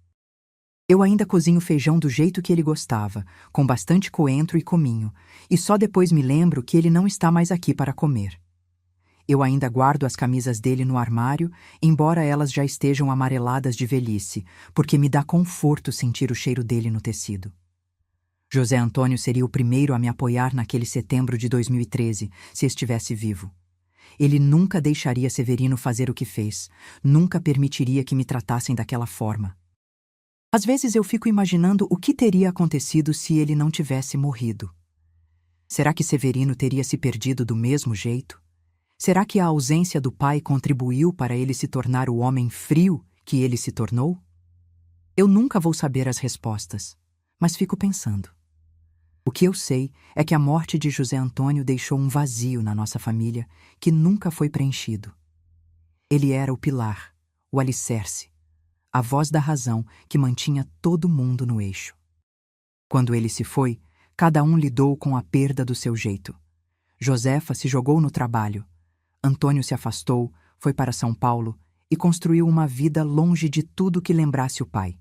Eu ainda cozinho feijão do jeito que ele gostava, com bastante coentro e cominho, e só depois me lembro que ele não está mais aqui para comer. Eu ainda guardo as camisas dele no armário, embora elas já estejam amareladas de velhice, porque me dá conforto sentir o cheiro dele no tecido. José Antônio seria o primeiro a me apoiar naquele setembro de 2013, se estivesse vivo. Ele nunca deixaria Severino fazer o que fez, nunca permitiria que me tratassem daquela forma. Às vezes eu fico imaginando o que teria acontecido se ele não tivesse morrido. Será que Severino teria se perdido do mesmo jeito? Será que a ausência do pai contribuiu para ele se tornar o homem frio que ele se tornou? Eu nunca vou saber as respostas, mas fico pensando. O que eu sei é que a morte de José Antônio deixou um vazio na nossa família que nunca foi preenchido. Ele era o pilar, o alicerce, a voz da razão que mantinha todo mundo no eixo. Quando ele se foi, cada um lidou com a perda do seu jeito. Josefa se jogou no trabalho. Antônio se afastou, foi para São Paulo e construiu uma vida longe de tudo que lembrasse o pai.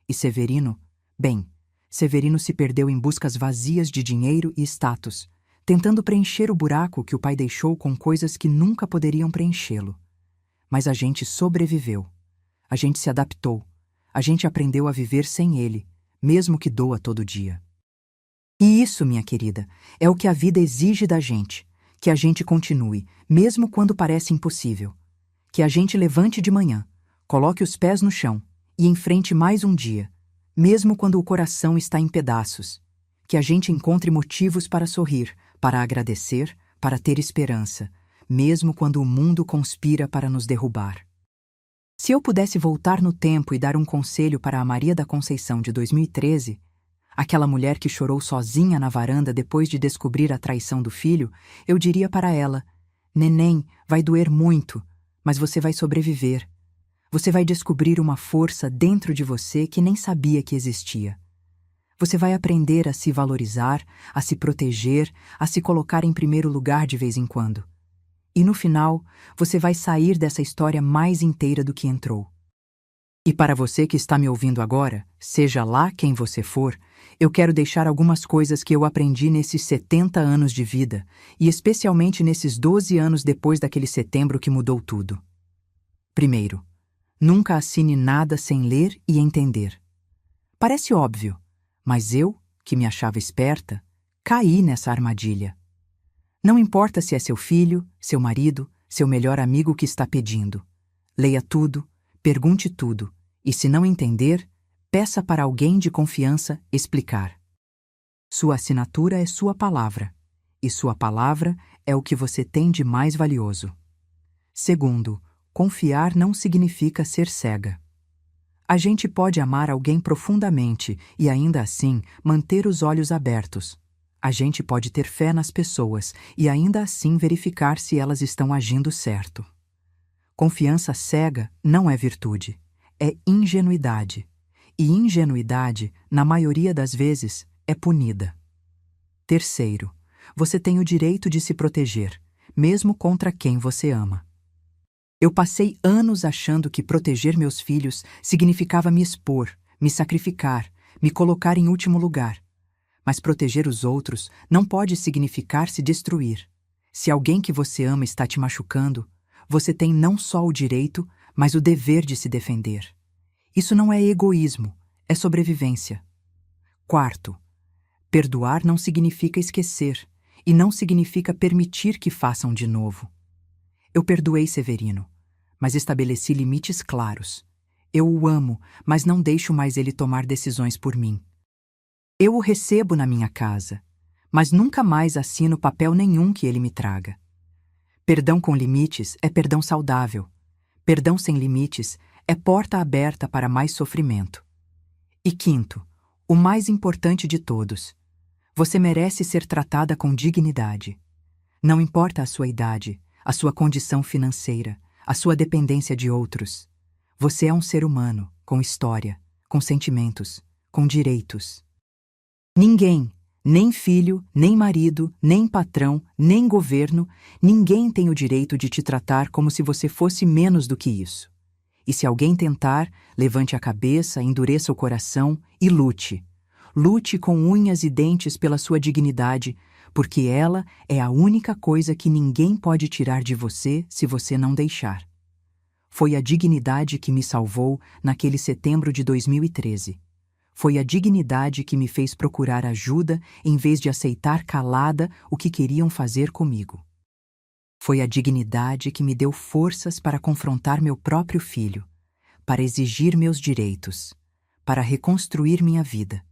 E Severino? Bem, Severino se perdeu em buscas vazias de dinheiro e status, tentando preencher o buraco que o pai deixou com coisas que nunca poderiam preenchê-lo. Mas a gente sobreviveu. A gente se adaptou. A gente aprendeu a viver sem ele, mesmo que doa todo dia. E isso, minha querida, é o que a vida exige da gente. Que a gente continue, mesmo quando parece impossível. Que a gente levante de manhã, coloque os pés no chão e enfrente mais um dia, mesmo quando o coração está em pedaços. Que a gente encontre motivos para sorrir, para agradecer, para ter esperança, mesmo quando o mundo conspira para nos derrubar. Se eu pudesse voltar no tempo e dar um conselho para a Maria da Conceição de 2013, aquela mulher que chorou sozinha na varanda depois de descobrir a traição do filho, eu diria para ela: neném, vai doer muito, mas você vai sobreviver. Você vai descobrir uma força dentro de você que nem sabia que existia. Você vai aprender a se valorizar, a se proteger, a se colocar em primeiro lugar de vez em quando. E no final, você vai sair dessa história mais inteira do que entrou. E para você que está me ouvindo agora, seja lá quem você for, eu quero deixar algumas coisas que eu aprendi nesses 70 anos de vida, e especialmente nesses 12 anos depois daquele setembro que mudou tudo. Primeiro, nunca assine nada sem ler e entender. Parece óbvio, mas eu, que me achava esperta, caí nessa armadilha. Não importa se é seu filho, seu marido, seu melhor amigo que está pedindo. Leia tudo, pergunte tudo, e se não entender, peça para alguém de confiança explicar. Sua assinatura é sua palavra, e sua palavra é o que você tem de mais valioso. Segundo, confiar não significa ser cega. A gente pode amar alguém profundamente e ainda assim manter os olhos abertos. A gente pode ter fé nas pessoas e ainda assim verificar se elas estão agindo certo. Confiança cega não é virtude, é ingenuidade. E ingenuidade, na maioria das vezes, é punida. Terceiro, você tem o direito de se proteger, mesmo contra quem você ama. Eu passei anos achando que proteger meus filhos significava me expor, me sacrificar, me colocar em último lugar. Mas proteger os outros não pode significar se destruir. Se alguém que você ama está te machucando, você tem não só o direito, mas o dever de se defender. Isso não é egoísmo, é sobrevivência. Quarto, perdoar não significa esquecer, e não significa permitir que façam de novo. Eu perdoei Severino, mas estabeleci limites claros. Eu o amo, mas não deixo mais ele tomar decisões por mim. Eu o recebo na minha casa, mas nunca mais assino papel nenhum que ele me traga. Perdão com limites é perdão saudável. Perdão sem limites é porta aberta para mais sofrimento. E quinto, o mais importante de todos, você merece ser tratada com dignidade. Não importa a sua idade, a sua condição financeira, a sua dependência de outros. Você é um ser humano, com história, com sentimentos, com direitos. Ninguém, nem filho, nem marido, nem patrão, nem governo, ninguém tem o direito de te tratar como se você fosse menos do que isso. E se alguém tentar, levante a cabeça, endureça o coração e lute. Lute com unhas e dentes pela sua dignidade, porque ela é a única coisa que ninguém pode tirar de você se você não deixar. Foi a dignidade que me salvou naquele setembro de 2013. Foi a dignidade que me fez procurar ajuda em vez de aceitar calada o que queriam fazer comigo. Foi a dignidade que me deu forças para confrontar meu próprio filho, para exigir meus direitos, para reconstruir minha vida.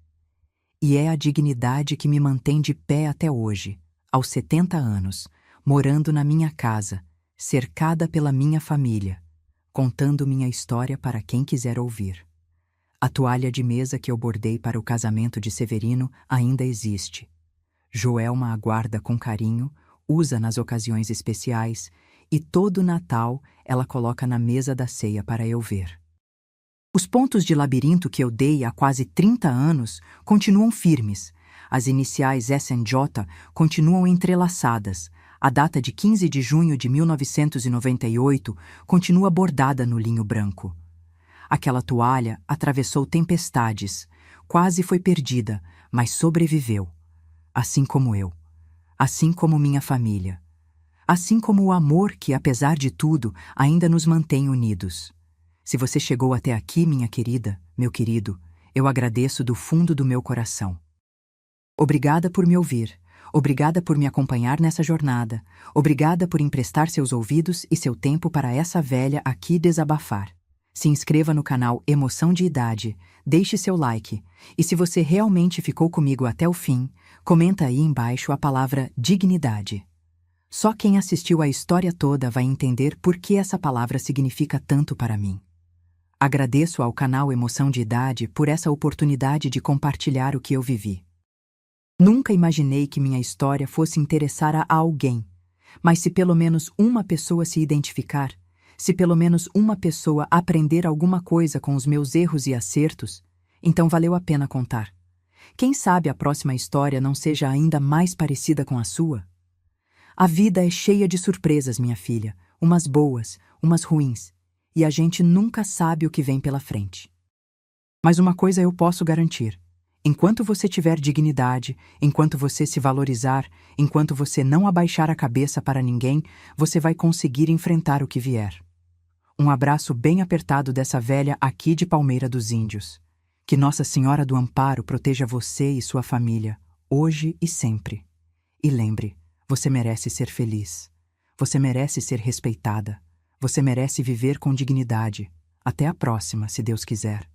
E é a dignidade que me mantém de pé até hoje, aos 70 anos, morando na minha casa, cercada pela minha família, contando minha história para quem quiser ouvir. A toalha de mesa que eu bordei para o casamento de Severino ainda existe. Joelma a guarda com carinho, usa nas ocasiões especiais e todo Natal ela coloca na mesa da ceia para eu ver. Os pontos de labirinto que eu dei há quase 30 anos continuam firmes. As iniciais SNJ continuam entrelaçadas. A data de 15 de junho de 1998 continua bordada no linho branco. Aquela toalha atravessou tempestades, quase foi perdida, mas sobreviveu. Assim como eu. Assim como minha família. Assim como o amor que, apesar de tudo, ainda nos mantém unidos. Se você chegou até aqui, minha querida, meu querido, eu agradeço do fundo do meu coração. Obrigada por me ouvir. Obrigada por me acompanhar nessa jornada. Obrigada por emprestar seus ouvidos e seu tempo para essa velha aqui desabafar. Se inscreva no canal Emoção de Idade, deixe seu like, e se você realmente ficou comigo até o fim, comenta aí embaixo a palavra dignidade. Só quem assistiu a história toda vai entender por que essa palavra significa tanto para mim. Agradeço ao canal Emoção de Idade por essa oportunidade de compartilhar o que eu vivi. Nunca imaginei que minha história fosse interessar a alguém, mas se pelo menos uma pessoa se identificar, se pelo menos uma pessoa aprender alguma coisa com os meus erros e acertos, então valeu a pena contar. Quem sabe a próxima história não seja ainda mais parecida com a sua? A vida é cheia de surpresas, minha filha, umas boas, umas ruins, e a gente nunca sabe o que vem pela frente. Mas uma coisa eu posso garantir: enquanto você tiver dignidade, enquanto você se valorizar, enquanto você não abaixar a cabeça para ninguém, você vai conseguir enfrentar o que vier. Um abraço bem apertado dessa velha aqui de Palmeira dos Índios. Que Nossa Senhora do Amparo proteja você e sua família, hoje e sempre. E lembre, você merece ser feliz. Você merece ser respeitada. Você merece viver com dignidade. Até a próxima, se Deus quiser.